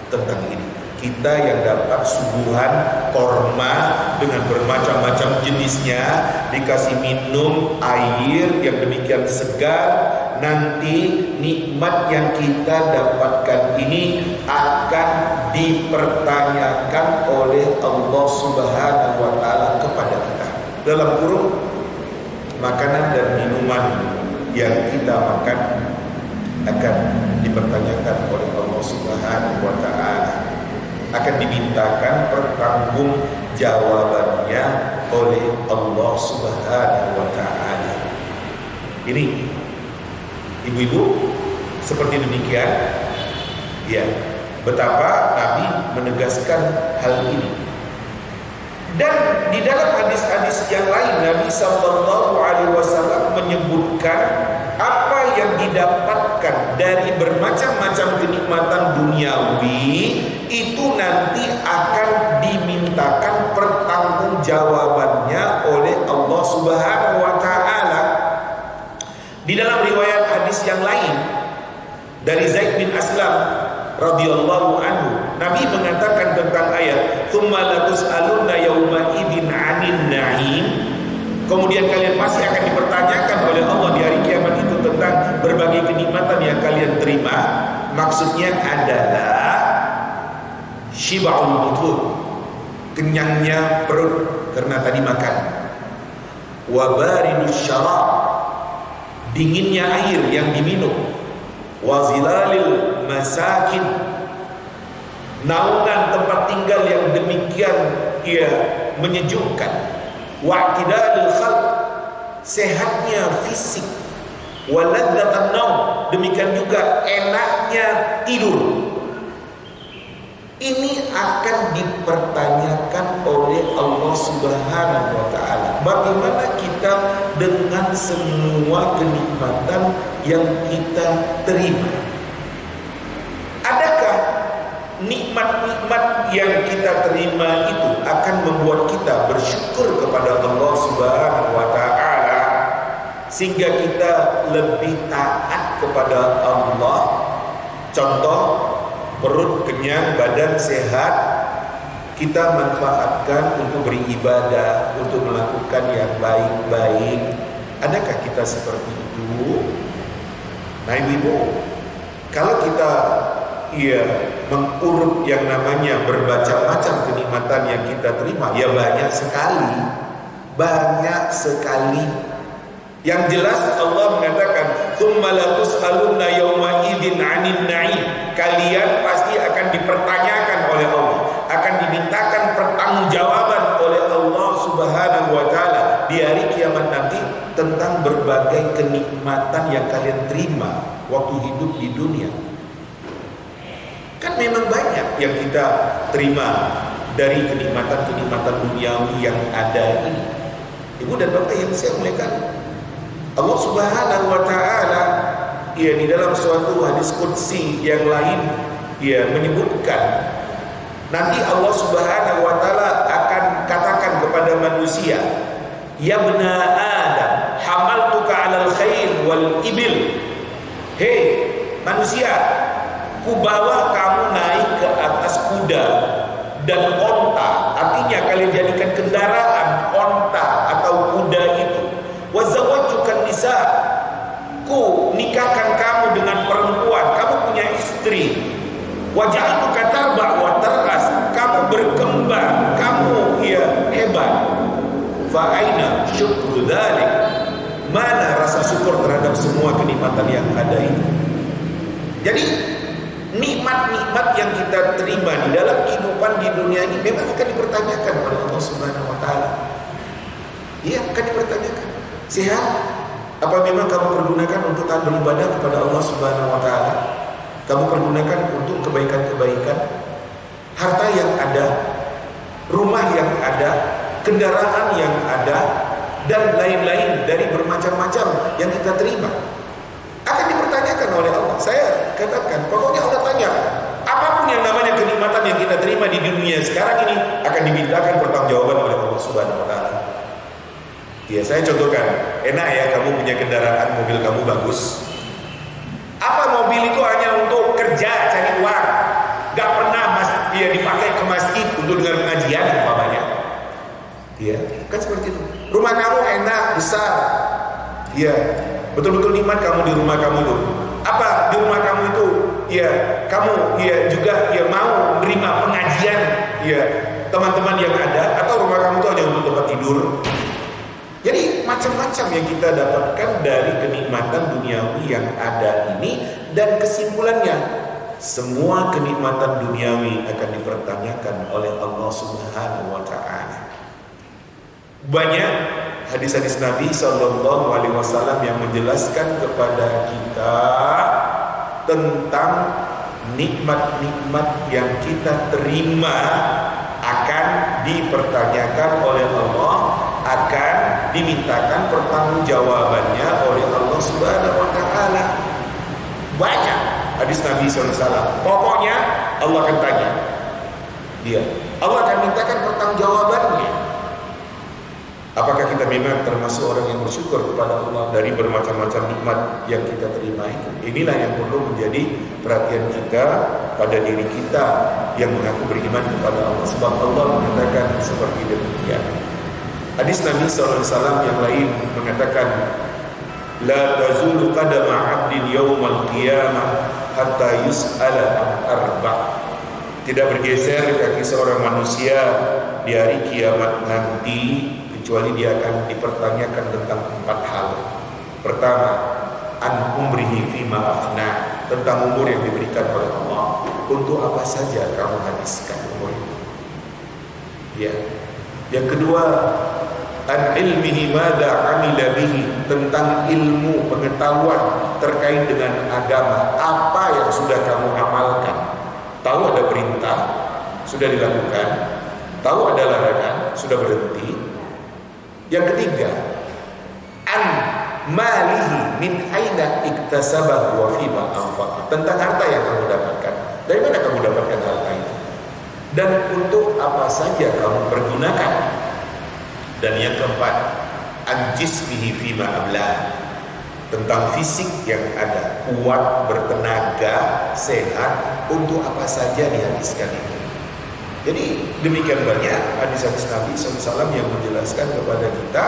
tentang ini. Kita yang dapat suguhan korma dengan bermacam-macam jenisnya, dikasih minum air yang demikian segar, nanti nikmat yang kita dapatkan ini akan dipertanyakan oleh Allah Subhanahu wa taala kepada kita. Dalam kurung makanan dan minuman yang kita makan akan dipertanyakan oleh Allah Subhanahu wa taala, akan dimintakan pertanggung jawabannya oleh Allah Subhanahu wa taala. Ini ibu-ibu seperti demikian ya, betapa Nabi menegaskan hal ini. Dan di dalam hadis-hadis yang lain Nabi sallallahu alaihi wasallam menyebutkan apa yang didapatkan dari bermacam-macam kenikmatan duniawi itu nanti akan dimintakan pertanggungjawabannya oleh Allah Subhanahu wa taala. Di dalam riwayat hadis yang lain radhiyallahu anhu, Nabi mengatakan tentang ayat tsumma latus'alunna yauma idzin 'anil na'im, kemudian kalian pasti akan dipertanyakan oleh Allah di hari kiamat itu tentang berbagai kenikmatan yang kalian terima. Maksudnya adalah syiba'ul butun, kenyangnya perut karena tadi makan, wa baridus syarab, dinginnya air yang diminum, wa zilalil masakin, naungan tempat tinggal yang demikian menyejukkan, wa i'tidalul khalq, sehatnya fisik, wa ladzatan naum, demikian juga enaknya tidur. Ini akan dipertanyakan oleh Allah Subhanahu wa ta'ala. Bagaimana kita dengan semua kenikmatan yang kita terima? Adakah nikmat-nikmat yang kita terima itu akan membuat kita bersyukur kepada Allah Subhanahu wa ta'ala sehingga kita lebih taat kepada Allah? Contoh, perut kenyang, badan sehat, kita manfaatkan untuk beribadah, untuk melakukan yang baik-baik. Adakah kita seperti itu? Nah ibu, kalau kita mengurut yang namanya berbaca-macam kenikmatan yang kita terima, ya banyak sekali. Yang jelas Allah mengatakan tsumma latus'alunna yauma idzin 'anil na'im, kalian pasti akan dipertanyakan oleh Allah, akan dimintakan pertanggungjawaban oleh Allah Subhanahu wa ta'ala di hari kiamat nanti tentang berbagai kenikmatan yang kalian terima waktu hidup di dunia. Kan memang banyak yang kita terima dari kenikmatan-kenikmatan duniawi yang ada ini. Ibu dan bapak yang saya muliakan, Allah Subhanahu wa ta'ala di dalam suatu hadis qudsi yang lain menyebutkan, nanti Allah Subhanahu wa ta'ala akan katakan kepada manusia, ya bena Adam, hamaltuka 'alal khair wal ibil. Hei manusia, kubawa kamu naik ke atas kuda dan onta. Artinya kalian jadikan kendaraan onta atau kuda itu. Wa zawwajtukan nisa, ku nikahkan kamu dengan perempuan, kamu punya istri. Wa ja'altuka tarba wa taras, kamu berkembang, kamu hebat. Fa aina syukru dzalik, mana rasa syukur terhadap semua kenikmatan yang ada itu? Jadi nikmat-nikmat yang kita terima di dalam kehidupan di dunia ini memang akan dipertanyakan oleh Allah Subhanahu wa ta'ala. Iya, akan dipertanyakan. Sehat, apa memang kamu pergunakan untuk taat beribadah kepada Allah Subhanahu wa ta'ala? Kamu pergunakan untuk kebaikan-kebaikan? Harta yang ada, rumah yang ada, kendaraan yang ada, dan lain-lain dari bermacam-macam yang kita terima akan dipertanyakan oleh Allah. Saya katakan, pokoknya Allah tanya, apapun yang namanya kenikmatan yang kita terima di dunia sekarang ini akan dimintakan pertanggungjawaban oleh Allah Subhanahu wa ta'ala. Ya, saya contohkan, enak ya kamu punya kendaraan, mobil kamu bagus. Apa mobil itu hanya untuk kerja, cari uang, gak pernah dipakai ke masjid untuk dengar pengajian umpamanya. Ya, kan seperti itu. Rumah kamu enak, besar. Ya, betul-betul nikmat kamu di rumah kamu tuh. Apa di rumah kamu itu? Ya, kamu juga mau menerima pengajian teman-teman yang ada, atau rumah kamu itu hanya untuk tempat tidur? Jadi macam-macam yang kita dapatkan dari kenikmatan duniawi yang ada ini. Dan kesimpulannya, semua kenikmatan duniawi akan dipertanyakan oleh Allah Subhanahu wa ta'ala. Banyak hadis-hadis Nabi SAW yang menjelaskan kepada kita tentang nikmat-nikmat yang kita terima akan dipertanyakan oleh Allah, akan dimintakan pertanggungjawabannya oleh Allah Subhanahu wa ta'ala. Banyak hadis Nabi SAW. Pokoknya Allah akan tanya dia, Allah akan mintakan pertanggungjawabannya. Apakah kita memang termasuk orang yang bersyukur kepada Allah dari bermacam-macam nikmat yang kita terima itu? Inilah yang perlu menjadi perhatian kita pada diri kita yang mengaku beriman kepada Allah, sebab Allah mengatakan seperti demikian. Hadis Nabi SAW yang lain mengatakan, la tazulu qadama 'abdin yaumal qiyamah hatta yus'ala an arba'. Tidak bergeser kaki seorang manusia di hari kiamat nanti kecuali dia akan dipertanyakan tentang 4 hal. Pertama, an umrihi fima afna, tentang umur yang diberikan oleh Allah. Untuk apa saja kamu habiskan umur itu? Ya. Yang kedua, an ilmihi madza amila bihi, tentang ilmu pengetahuan terkait dengan agama, apa yang sudah kamu amalkan. Tahu ada perintah, sudah dilakukan. Tahu ada larangan, sudah berhenti. Yang ketiga, an malihi min aina iktasabahu wa fima anfaqa, tentang harta yang kamu dapatkan. Dari mana kamu dapatkan harta itu? Dan untuk apa saja kamu pergunakan? Dan yang keempat, an jismihi fima ablah, tentang fisik yang ada, kuat, bertenaga, sehat, untuk apa saja dihabiskan itu. Jadi demikian banyak hadis-hadis Nabi SAW yang menjelaskan kepada kita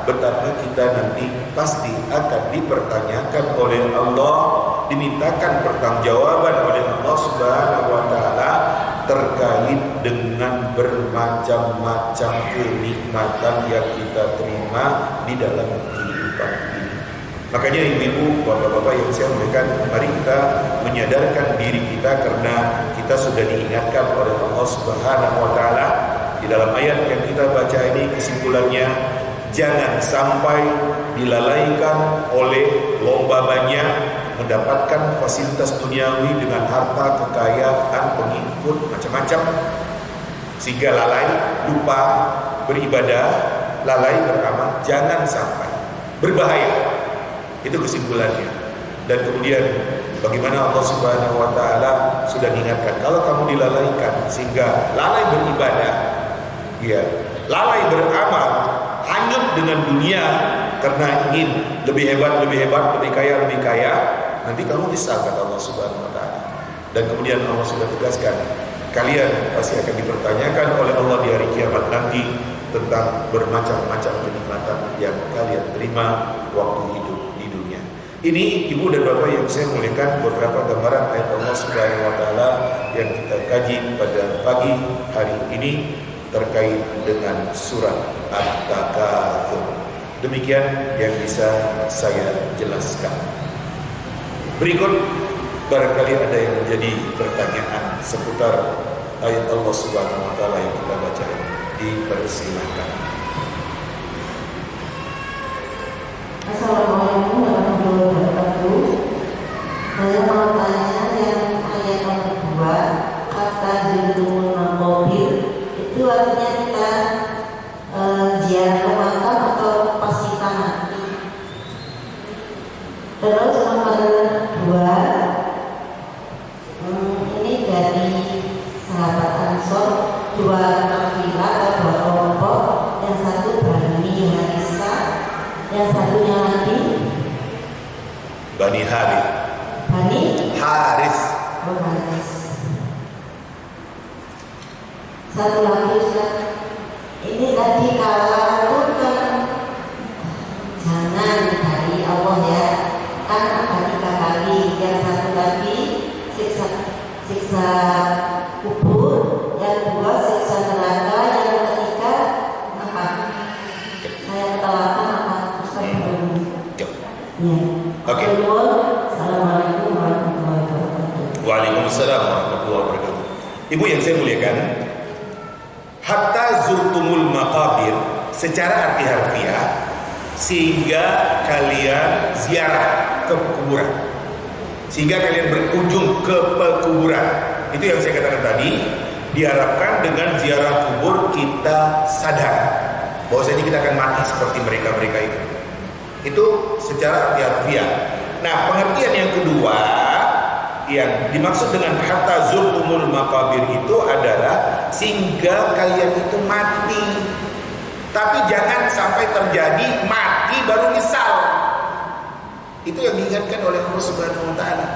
betapa kita nanti pasti akan dipertanyakan oleh Allah, dimintakan pertanggungjawaban oleh Allah Subhanahu wa Ta'ala terkait dengan bermacam-macam kenikmatan yang kita terima di dalam kehidupan ini. Makanya ibu-ibu, bapak-bapak yang saya muliakan, mari kita menyadarkan diri kita, karena kita sudah diingatkan oleh Allah Subhanahu wa Ta'ala di dalam ayat yang kita baca ini. Kesimpulannya, jangan sampai dilalaikan oleh lomba banyak mendapatkan fasilitas duniawi dengan harta, kekayaan, pengikut, macam-macam, sehingga lalai, lupa beribadah, lalai beramal. Jangan sampai, berbahaya. Itu kesimpulannya. Dan kemudian bagaimana Allah Subhanahu wa Ta'ala sudah mengingatkan, kalau kamu dilalaikan sehingga lalai beribadah, ya, lalai beramal, hanyut dengan dunia karena ingin lebih hebat, lebih kaya, nanti kamu disal kata Allah Subhanahu wa Ta'ala. Dan kemudian Allah sudah tegaskan, kalian pasti akan dipertanyakan oleh Allah di hari kiamat nanti tentang bermacam-macam kenikmatan yang kalian terima waktu hidup. Ini ibu dan bapak yang saya muliakan, beberapa gambaran ayat Allah Subhanahu wa Ta'ala yang kita kaji pada pagi hari ini terkait dengan surat At-Takatsur. Demikian yang bisa saya jelaskan. Berikut barangkali ada yang menjadi pertanyaan seputar ayat Allah Subhanahu wa Ta'ala yang kita baca ini. Dipersilakan. Assalamualaikum warahmatullahi wabarakatuh. Saya mau tanya yang ayat yang kedua, kata judul maqabir, itu artinya kita ziarah makam atau pas kita mati. Terus nomor dua, ini dari sahabat Ansor, dua kafilah atau dua kelompok, yang satu Bani Harisa, yang satunya lagi Bani Harith. Bani Haris. Oh, Haris. Satu lagi Ustaz. Ini tadi kalau kan jangan dari Allah ya, kan ada 3 kali. Yang satu lagi siksa kubur, yang dua siksa neraka, yang ketiga apa? Saya ketawakan apa? Ustaz belum. Ya. Oke. Assalamualaikum warahmatullahi wabarakatuh. Waalaikumsalam warahmatullahi wabarakatuh. Ibu yang saya muliakan, hatta zurtumul maqabir secara arti harfiah, sehingga kalian ziarah ke kuburan, sehingga kalian berkunjung ke pekuburan. Itu yang saya katakan tadi. Diharapkan dengan ziarah kubur kita sadar bahwasanya kita akan mati seperti mereka-mereka itu. Itu secara arti harfiah. Nah, pengertian yang kedua yang dimaksud dengan hatta zurtumul maqabir itu adalah sehingga kalian itu mati. Tapi jangan sampai terjadi mati baru nyesal. Itu yang diingatkan oleh Allah Subhanahu wa Ta'ala.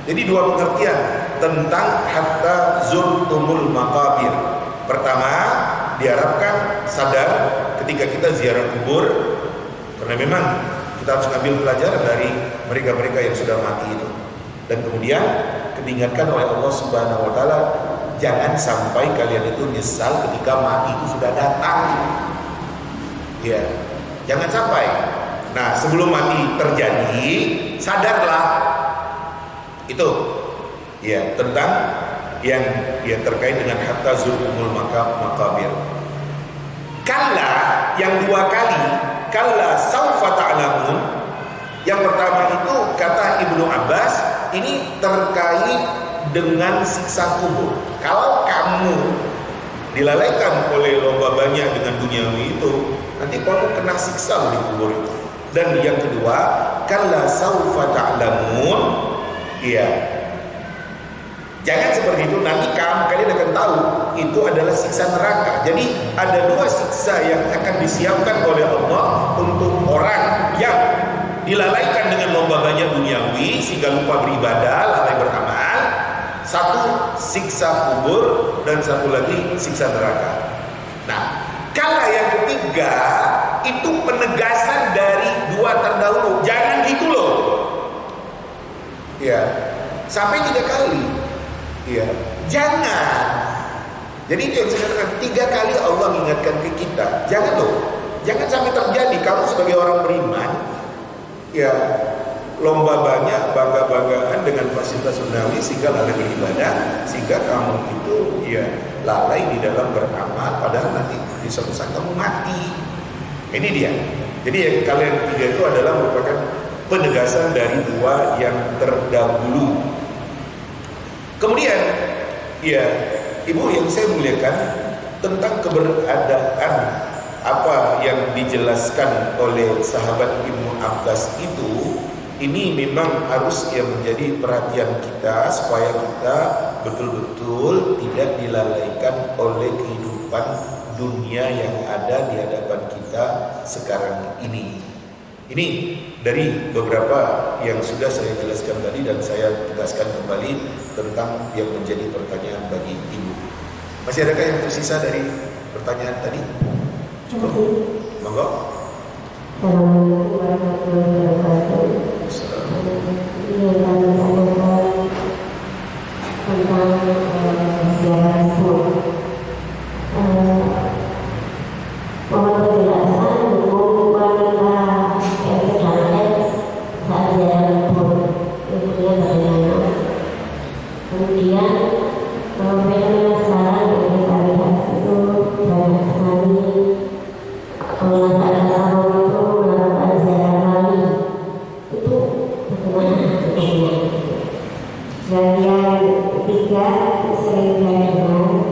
Jadi dua pengertian. tentang hatta zurtumul maqabir. Pertama, diharapkan sadar ketika kita ziarah kubur, karena memang kita harus ngambil pelajaran dari mereka-mereka yang sudah mati itu. Dan kemudian diingatkan oleh Allah Subhanahu wa taala, jangan sampai kalian itu nyesal ketika mati itu sudah datang. Ya, jangan sampai. Nah, sebelum mati terjadi, sadarlah. Itu ya tentang yang terkait dengan hatta zurtumul maqabir. Kalla yang dua kali, kalla saufa ta'lamun. Yang pertama itu kata Ibnu Abbas, ini terkait dengan siksa kubur. Kalau kamu dilalaikan oleh lomba banyak dengan duniawi itu, nanti kamu kena siksa di kubur itu. Dan yang kedua, kalla saufa ta'lamun. Iya. Jangan seperti itu, nanti kalian akan tahu itu adalah siksa neraka. Jadi ada dua siksa yang akan disiapkan oleh Allah untuk orang yang dilalaikan dengan lomba banyak duniawi sehingga lupa beribadah, lalai beramal. Satu siksa kubur dan satu lagi siksa neraka. Nah, kala yang ketiga itu penegasan dari dua terdahulu. Jangan gitu loh. Ya, sampai 3 kali. Ya, jangan. Jadi itu yang saya katakan, 3 kali Allah mengingatkan ke kita. Jangan loh. Jangan sampai terjadi kamu sebagai orang beriman, ya lomba banyak, bangga-banggaan dengan fasilitas duniawi sehingga lalai beribadah, sehingga kamu itu ya lalai di dalam beramal, padahal nanti di suatu saat kamu mati. Ini dia. Jadi yang kalian 3 itu adalah merupakan penegasan dari 2 yang terdahulu. Kemudian ya Ibu yang saya muliakan, tentang keberadaan apa yang dijelaskan oleh sahabat Ibnu Abbas itu, ini memang harus yang menjadi perhatian kita supaya kita betul-betul tidak dilalaikan oleh kehidupan dunia yang ada di hadapan kita sekarang ini. Ini dari beberapa yang sudah saya jelaskan tadi dan saya tegaskan kembali tentang yang menjadi pertanyaan bagi Ibu. Masih adakah yang tersisa dari pertanyaan tadi? Cukup? Monggo. Assalamualaikum warahmatullahi wabarakatuh. Ini yang kami tanyakan tentang ziarah kubur. Mohon penjelasan hukum wanita yang sedang saat ziarah kubur. Kemudian bagaimana? Kemudian fenomena sekarang yang kita lihat itu banyak sekali masyarakat itu melakukan ziarah kali. Itu bagaimana hukumnya? Dan yang ketiga, sering saya dengar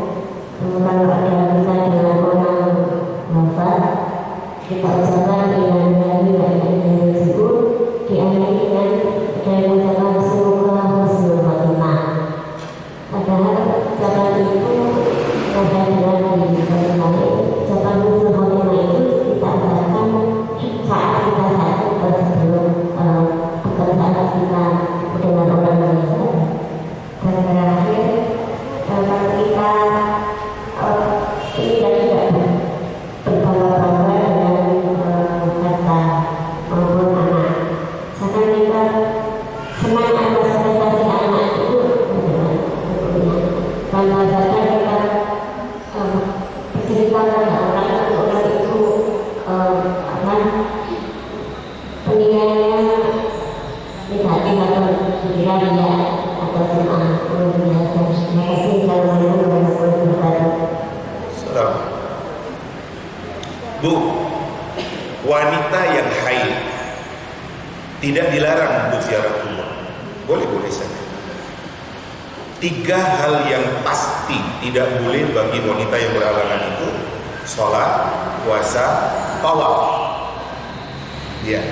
kalau ada urusan dengan orang wafat, kita ucapkan innalillahi wa inna ilaihi raji'un, diakhiri dengan ucapan semoga husnul khotimah. Padahal ucapan itu ada di dalam ucapan husnul khotimah itu kita ucapkan saat kita sadar sebelum bukan saat kita dengan orang lain. Dan terakhir, kalau kita tidak berbangga-bangga dengan harta maupun anak, karena kita senang atas prestasi anak itu bangga-bangga kita berceritakan orang itu penilaiannya negatif atau pikiran dia atau semua biasa. Terima kasih. Assalamualaikum warahmatullahi wabarakatuh. Salam. Bu, wanita yang haid tidak dilarang untuk ziarah kubur. Boleh-boleh saja. 3 hal yang pasti tidak boleh bagi wanita yang berhalangan itu: sholat, puasa, tawaf. Ya,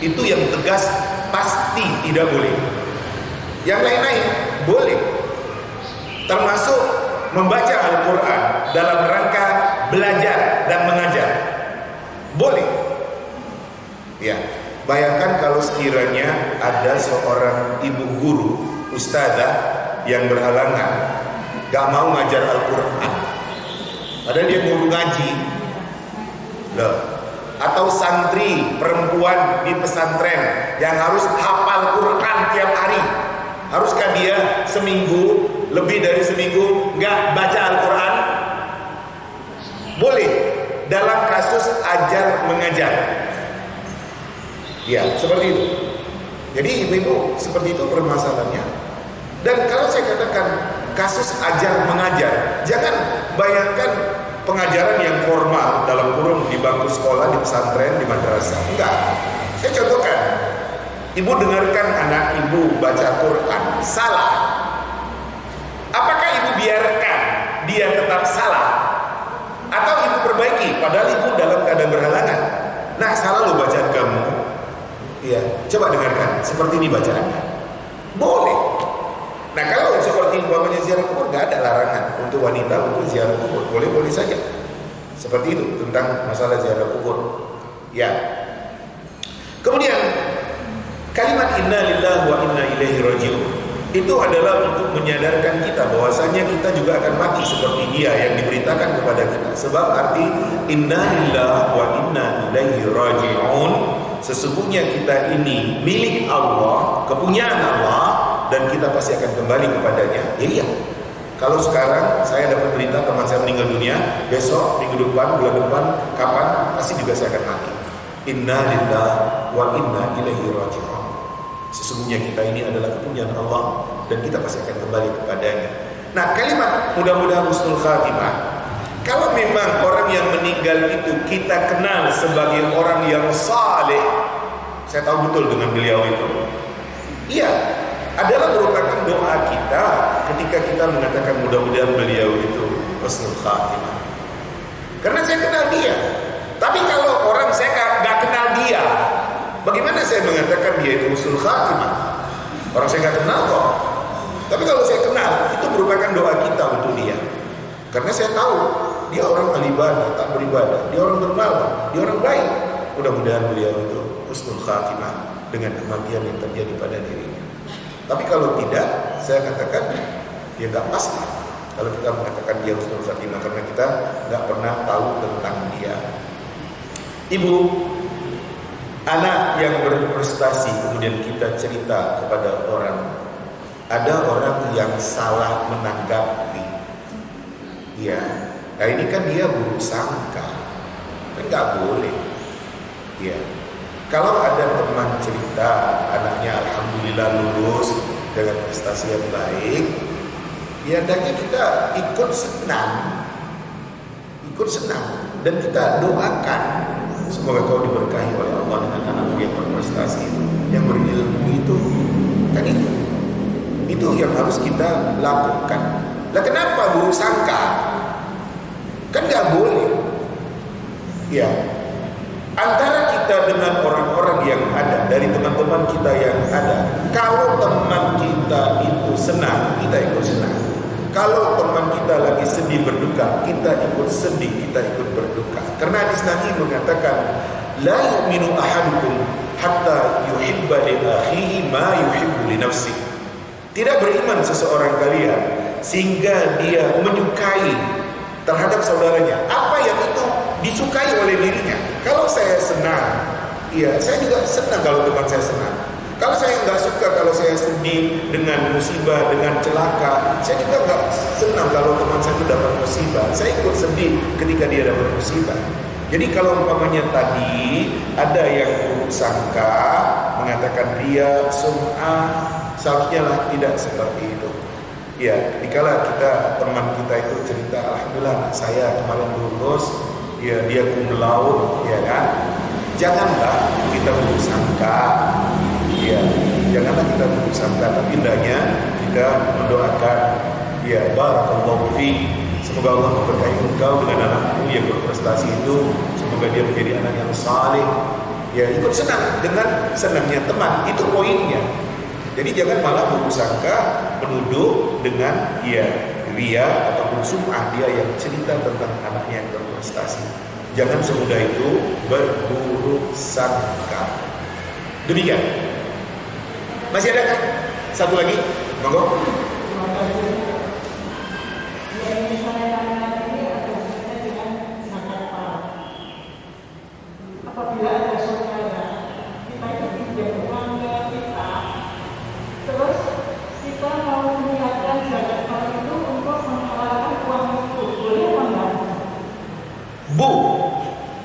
itu yang tegas pasti tidak boleh. Yang lain-lain boleh, termasuk membaca Al-Quran dalam rangka belajar dan mengajar, boleh. Ya, bayangkan kalau sekiranya ada seorang ibu guru, ustazah, yang berhalangan, gak mau ngajar Al-Quran, padahal dia guru ngaji loh. Atau santri perempuan di pesantren yang harus hafal Quran tiap hari, haruskah dia seminggu, lebih dari seminggu gak baca Al-Quran? Boleh dalam kasus ajar mengajar. Ya, seperti itu. Jadi ibu-ibu seperti itu permasalahannya. Dan kalau saya katakan kasus ajar mengajar, jangan bayangkan pengajaran yang formal dalam kurung di bangku sekolah, di pesantren, di madrasah. Enggak. Saya contohkan. Ibu dengarkan anak ibu baca Quran, salah. Apakah ibu biarkan dia tetap salah? Atau ibu perbaiki padahal ibu dalam keadaan berhalangan? Nah, salah lo bacaan kamu. Iya, coba dengarkan. Seperti ini bacaannya. Boleh. Nah, kalau seperti umpamanya ziarah kubur, nggak ada larangan untuk wanita untuk ziarah kubur, boleh-boleh saja. Seperti itu tentang masalah ziarah kubur. Ya. Kemudian kalimat inna lillahi wa inna ilaihi raji'un itu adalah untuk menyadarkan kita bahwasanya kita juga akan mati seperti dia yang diberitakan kepada kita. Sebab arti inna lillahi wa inna ilaihi raji'un, sesungguhnya kita ini milik Allah, kepunyaan Allah, dan kita pasti akan kembali kepadanya. Ya iya. Kalau sekarang saya dapat berita teman saya meninggal dunia, besok, minggu depan, bulan depan, kapan, pasti juga saya akan mati. Inna lillahi wa inna ilaihi raji'un. Sesungguhnya kita ini adalah kepunyaan Allah dan kita pasti akan kembali kepadanya. Nah, kalimat mudah-mudahan husnul khatimah, kalau memang orang yang meninggal itu kita kenal sebagai orang yang saleh, saya tahu betul dengan beliau itu. Iya, adalah merupakan doa kita ketika kita mengatakan mudah-mudahan beliau itu husnul khatimah. Karena saya kenal dia. Tapi kalau orang saya nggak kenal dia, bagaimana saya mengatakan dia itu husnul khatimah? Orang saya nggak kenal kok. Tapi kalau saya kenal, itu merupakan doa kita untuk dia. Karena saya tahu dia orang ahli ibadah, tak beribadah, dia orang dermawan, dia orang baik. Mudah-mudahan beliau itu husnul khatimah dengan kematian yang terjadi pada dirinya. Tapi kalau tidak, saya katakan dia nggak pasti. Kalau kita mengatakan dia husnul khatimah, karena kita nggak pernah tahu tentang dia. Ibu, anak yang berprestasi kemudian kita cerita kepada orang, ada orang yang salah menanggapi. Ya, nah ini kan dia buruk sangka, kan nggak boleh. Ya, kalau ada teman cerita anaknya alhamdulillah lulus dengan prestasi yang baik, ya hendaknya kita ikut senang dan kita doakan. Semoga kau diberkahi oleh Allah dengan anakmu yang berprestasi, yang berilmu itu. Kan itu yang harus kita lakukan. Lah kenapa buruk sangka? Kan nggak boleh. Ya, antara kita dengan orang-orang yang ada, dari teman-teman kita yang ada, kalau teman kita itu senang, kita ikut senang. Kalau teman kita lagi sedih berduka, kita ikut sedih, kita ikut berduka. Karena hadis Nabi mengatakan, la yu'minu ahadukum hatta yuhibba li akhihi ma yuhibbu li nafsihi. Tidak beriman seseorang kalian sehingga dia menyukai terhadap saudaranya apa yang itu disukai oleh dirinya. Kalau saya senang, iya, saya juga senang kalau teman saya senang. Kalau saya nggak suka, kalau saya sedih dengan musibah, dengan celaka, saya juga nggak senang kalau teman saya itu dapat musibah. Saya ikut sedih ketika dia dapat musibah. Jadi kalau umpamanya tadi ada yang buruk sangka mengatakan dia sum'ah, seharusnya lah tidak seperti itu. Ya, ketika kita teman kita itu cerita, alhamdulillah saya kemarin lulus, ya dia cum laude, ya kan? Janganlah kita buruk sangka. Ya, janganlah kita buruk sangka, tapi hendaknya kita mendoakan, ya barakallahu fi, semoga Allah memberkahi engkau dengan anakmu yang berprestasi itu, semoga dia menjadi anak yang saleh. Ya, ikut senang dengan senangnya teman, itu poinnya. Jadi jangan malah buruk sangka, menuduh dengan ya ria ataupun sum'ah dia yang cerita tentang anaknya yang berprestasi. Jangan semudah itu berburuk sangka. Demikian. Masih ada kan? Satu lagi, monggo. Bu,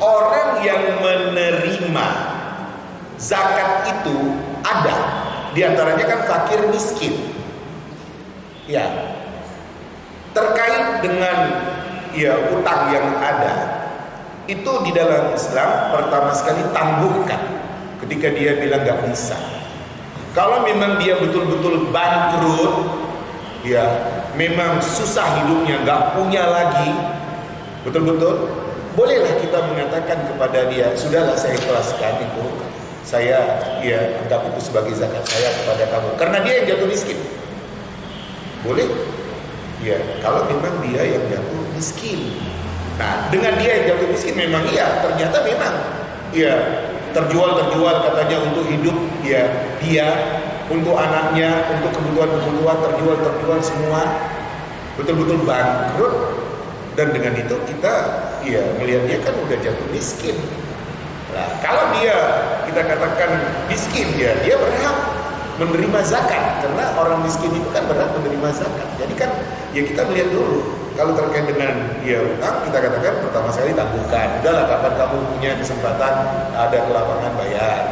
orang yang menerima zakat itu ada. Di antaranya kan fakir miskin. Ya. Terkait dengan utang yang ada, itu di dalam Islam pertama sekali tangguhkan ketika dia bilang gak bisa. Kalau memang dia betul-betul bangkrut, memang susah hidupnya, gak punya lagi, betul-betul, bolehlah kita mengatakan kepada dia, sudahlah saya ikhlaskan itu, saya anggap itu sebagai zakat saya kepada kamu, karena dia yang jatuh miskin. Boleh? Kalau memang dia yang jatuh miskin. Nah, dengan dia yang jatuh miskin memang ternyata memang terjual katanya untuk hidup dia, untuk anaknya, untuk kebutuhan terjual semua, betul-betul bangkrut. Dan dengan itu kita melihat dia kan udah jatuh miskin. Nah, kalau kita katakan miskin, dia berhak menerima zakat, karena orang miskin itu kan berhak menerima zakat. Jadi kan kita melihat dulu, kalau terkait dengan utang, kita katakan pertama sekali tangguhkan. Udahlah, kapan kamu punya kesempatan ada ke lapangan bayar.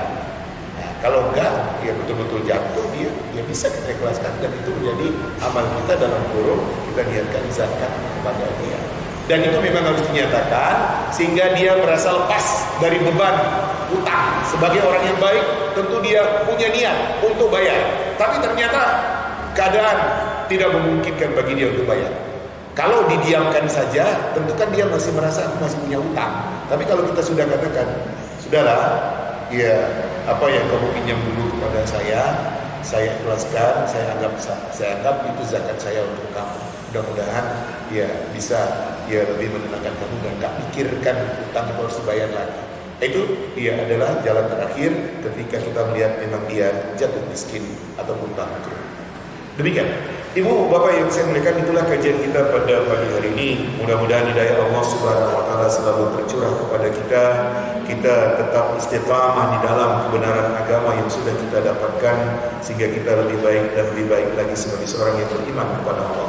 Nah, kalau enggak, betul-betul jatuh, dia bisa kita ikhlaskan, dan itu menjadi amal kita dalam kurung kita niatkan zakat kepada dia. Dan itu memang harus dinyatakan sehingga dia merasa lepas dari beban utang. Sebagai orang yang baik, tentu dia punya niat untuk bayar, tapi ternyata keadaan tidak memungkinkan bagi dia untuk bayar. Kalau didiamkan saja, tentu kan dia masih merasa aku masih punya utang. Tapi kalau kita sudah katakan, sudahlah, apa yang kamu pinjam dulu kepada saya ikhlaskan, saya anggap itu zakat saya untuk kamu. Mudah-mudahan bisa lebih menenangkan kamu dan gak pikirkan utang itu harus dibayar lagi. Itu adalah jalan terakhir ketika kita melihat memang dia jatuh miskin ataupun bangkrut. Demikian, Ibu, Bapak yang saya muliakan, itulah kajian kita pada pagi hari ini. Mudah-mudahan hidayah Allah Subhanahu wa taala selalu tercurah kepada kita. Kita tetap istiqamah di dalam kebenaran agama yang sudah kita dapatkan, sehingga kita lebih baik dan lebih baik lagi sebagai seorang yang beriman kepada Allah.